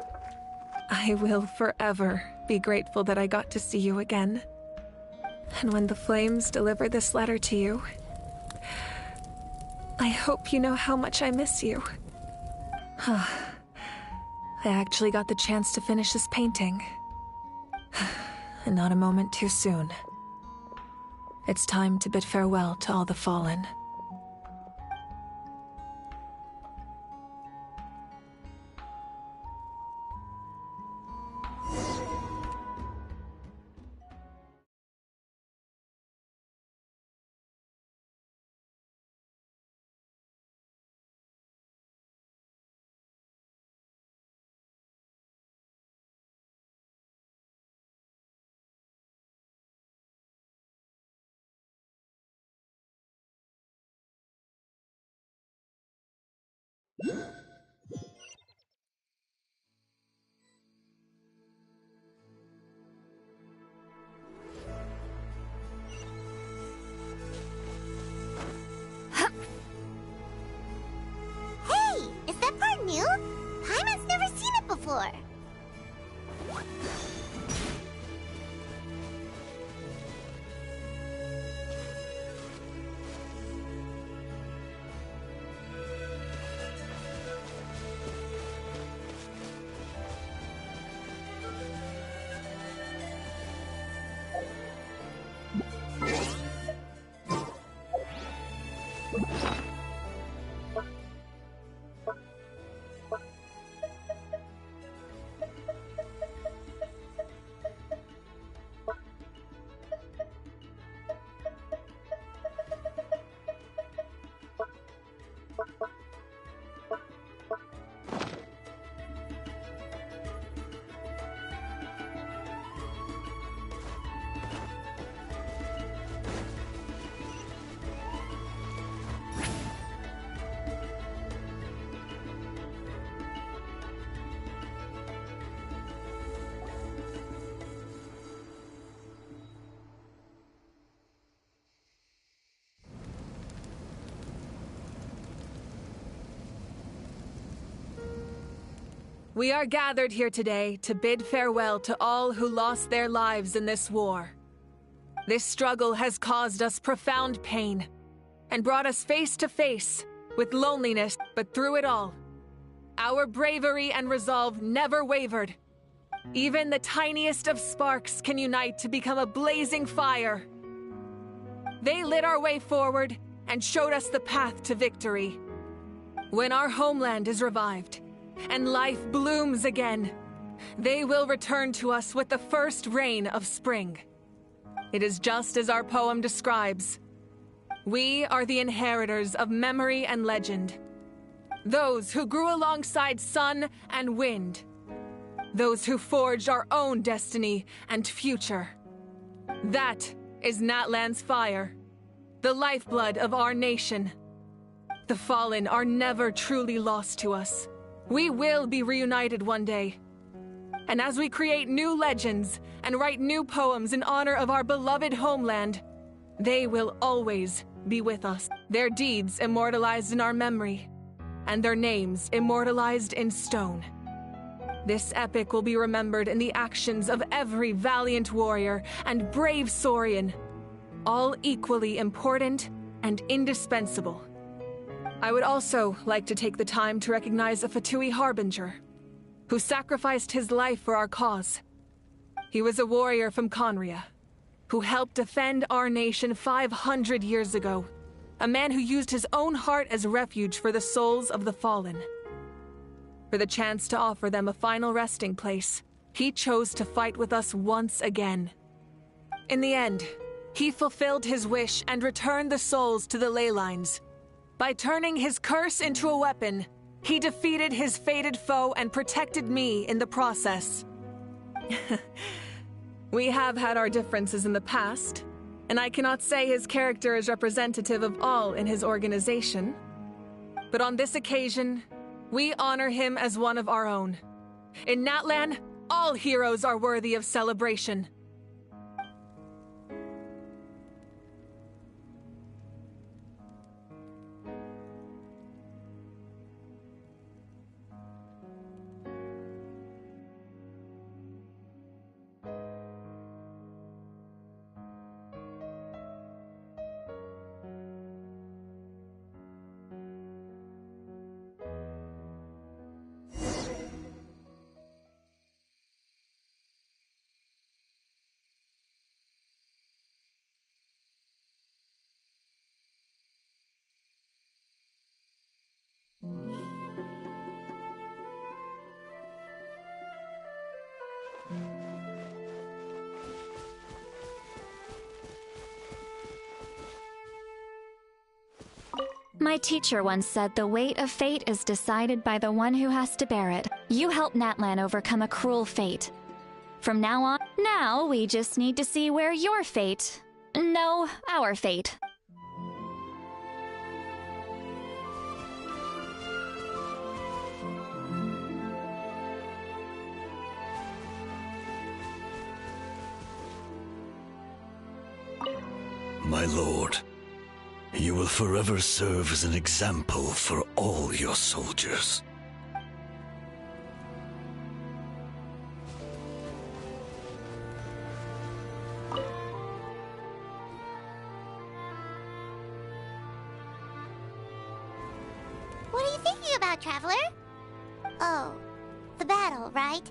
I will forever be grateful that I got to see you again. And when the flames deliver this letter to you, I hope you know how much I miss you. I actually got the chance to finish this painting. And not a moment too soon. It's time to bid farewell to all the fallen. Hey! Is that part new? Paimon's never seen it before. We are gathered here today to bid farewell to all who lost their lives in this war. This struggle has caused us profound pain and brought us face to face with loneliness, but through it all, our bravery and resolve never wavered. Even the tiniest of sparks can unite to become a blazing fire. They lit our way forward and showed us the path to victory. When our homeland is revived, and life blooms again, they will return to us with the first rain of spring. It is just as our poem describes. We are the inheritors of memory and legend. Those who grew alongside sun and wind. Those who forged our own destiny and future. That is Natlan's fire, the lifeblood of our nation. The fallen are never truly lost to us. We will be reunited one day. And as we create new legends and write new poems in honor of our beloved homeland, they will always be with us. Their deeds immortalized in our memory, and their names immortalized in stone. This epic will be remembered in the actions of every valiant warrior and brave Saurian, all equally important and indispensable. I would also like to take the time to recognize a Fatui Harbinger, who sacrificed his life for our cause. He was a warrior from Conria, who helped defend our nation 500 years ago, A man who used his own heart as refuge for the souls of the fallen. For the chance to offer them a final resting place, he chose to fight with us once again. In the end, he fulfilled his wish and returned the souls to the ley lines. By turning his curse into a weapon, he defeated his fated foe and protected me in the process. We have had our differences in the past, and I cannot say his character is representative of all in his organization. But on this occasion, we honor him as one of our own. In Natlan, all heroes are worthy of celebration. My teacher once said the weight of fate is decided by the one who has to bear it. You helped Natlan overcome a cruel fate. From now on, we just need to see where your fate... No, our fate. My lord, you will forever serve as an example for all your soldiers. What are you thinking about, Traveler? Oh, the battle, right?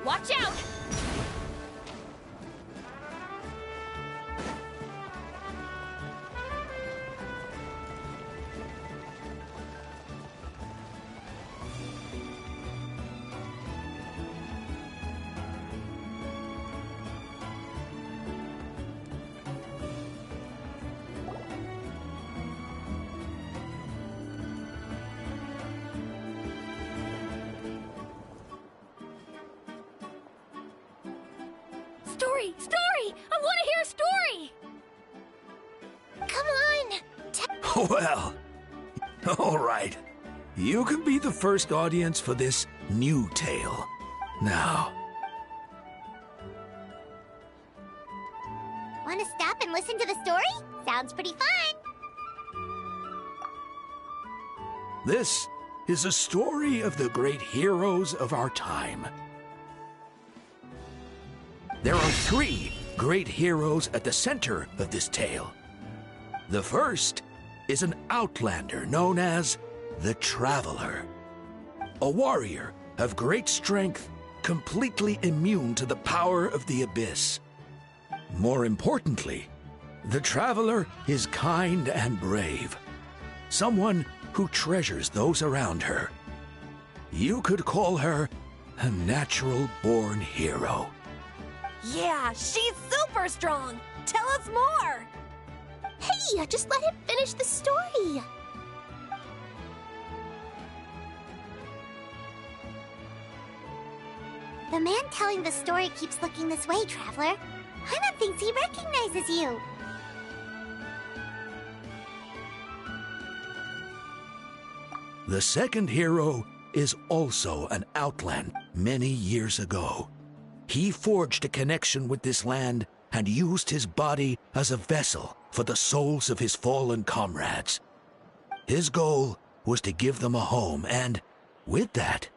Watch out! Story! I want to hear a story! Come Well, all right. You can be the first audience for this new tale. Now. Want to stop and listen to the story? Sounds pretty fun. This is a story of the great heroes of our time. There are 3 great heroes at the center of this tale. The first is an outlander known as the Traveler, a warrior of great strength, completely immune to the power of the abyss. More importantly, the Traveler is kind and brave, someone who treasures those around her. You could call her a natural-born hero. Yeah, she's super strong! Tell us more! Hey, just let him finish the story! The man telling the story keeps looking this way, Traveler. Paimon thinks he recognizes you. The second hero is also an outlander. Many years ago, he forged a connection with this land and used his body as a vessel for the souls of his fallen comrades. His goal was to give them a home and, with that,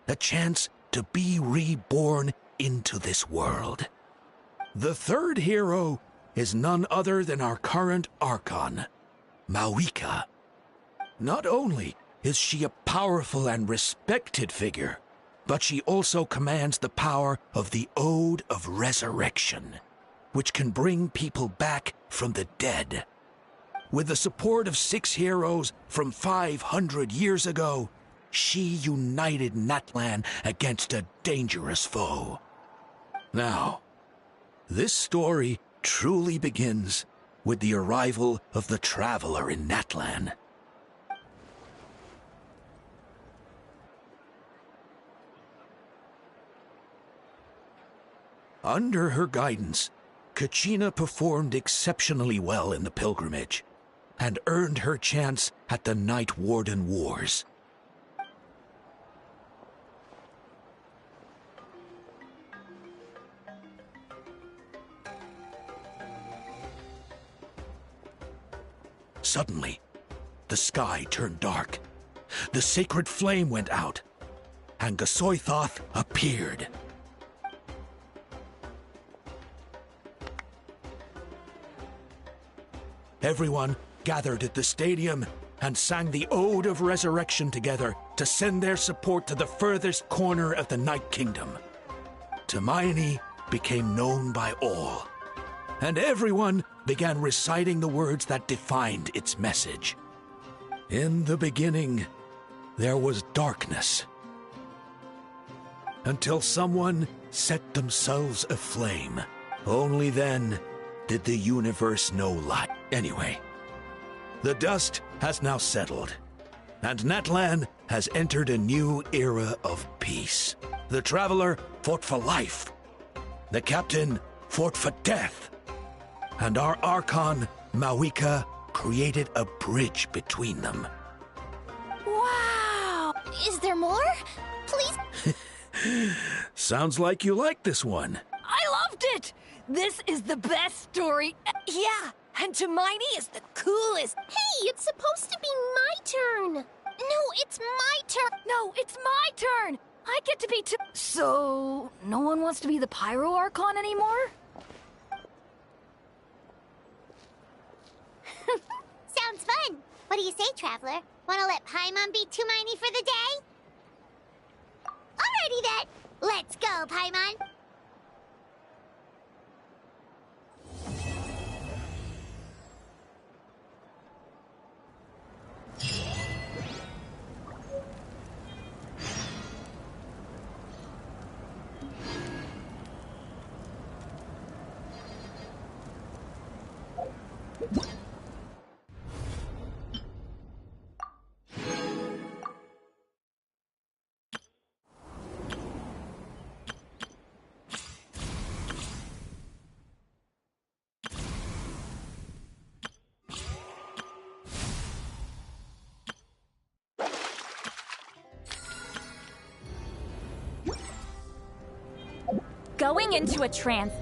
a chance to be reborn into this world. The third hero is none other than our current archon, Mawika. Not only is she a powerful and respected figure, but she also commands the power of the Ode of Resurrection, which can bring people back from the dead. With the support of 6 heroes from 500 years ago, she united Natlan against a dangerous foe. Now, this story truly begins with the arrival of the Traveler in Natlan. Under her guidance, Kachina performed exceptionally well in the pilgrimage and earned her chance at the Night Warden Wars. Suddenly, the sky turned dark. The sacred flame went out, and Gasoithoth appeared. Everyone gathered at the stadium and sang the Ode of Resurrection together to send their support to the furthest corner of the Night Kingdom. Hermione became known by all, and everyone began reciting the words that defined its message. In the beginning, there was darkness, until someone set themselves aflame. Only then did the universe know light. Anyway, the dust has now settled, and Natlan has entered a new era of peace. The Traveler fought for life, the Captain fought for death, and our Archon, Mawika, created a bridge between them. Wow! Is there more? Please? Sounds like you like this one. I loved it! This is the best story. Yeah, and Hermione is the coolest. Hey, it's supposed to be my turn. No, it's my turn. No, it's my turn. I get to be So, no one wants to be the Pyro Archon anymore? Sounds fun. What do you say, Traveler? Want to let Paimon be Hermione for the day? Alrighty then. Let's go, Paimon. going into a trance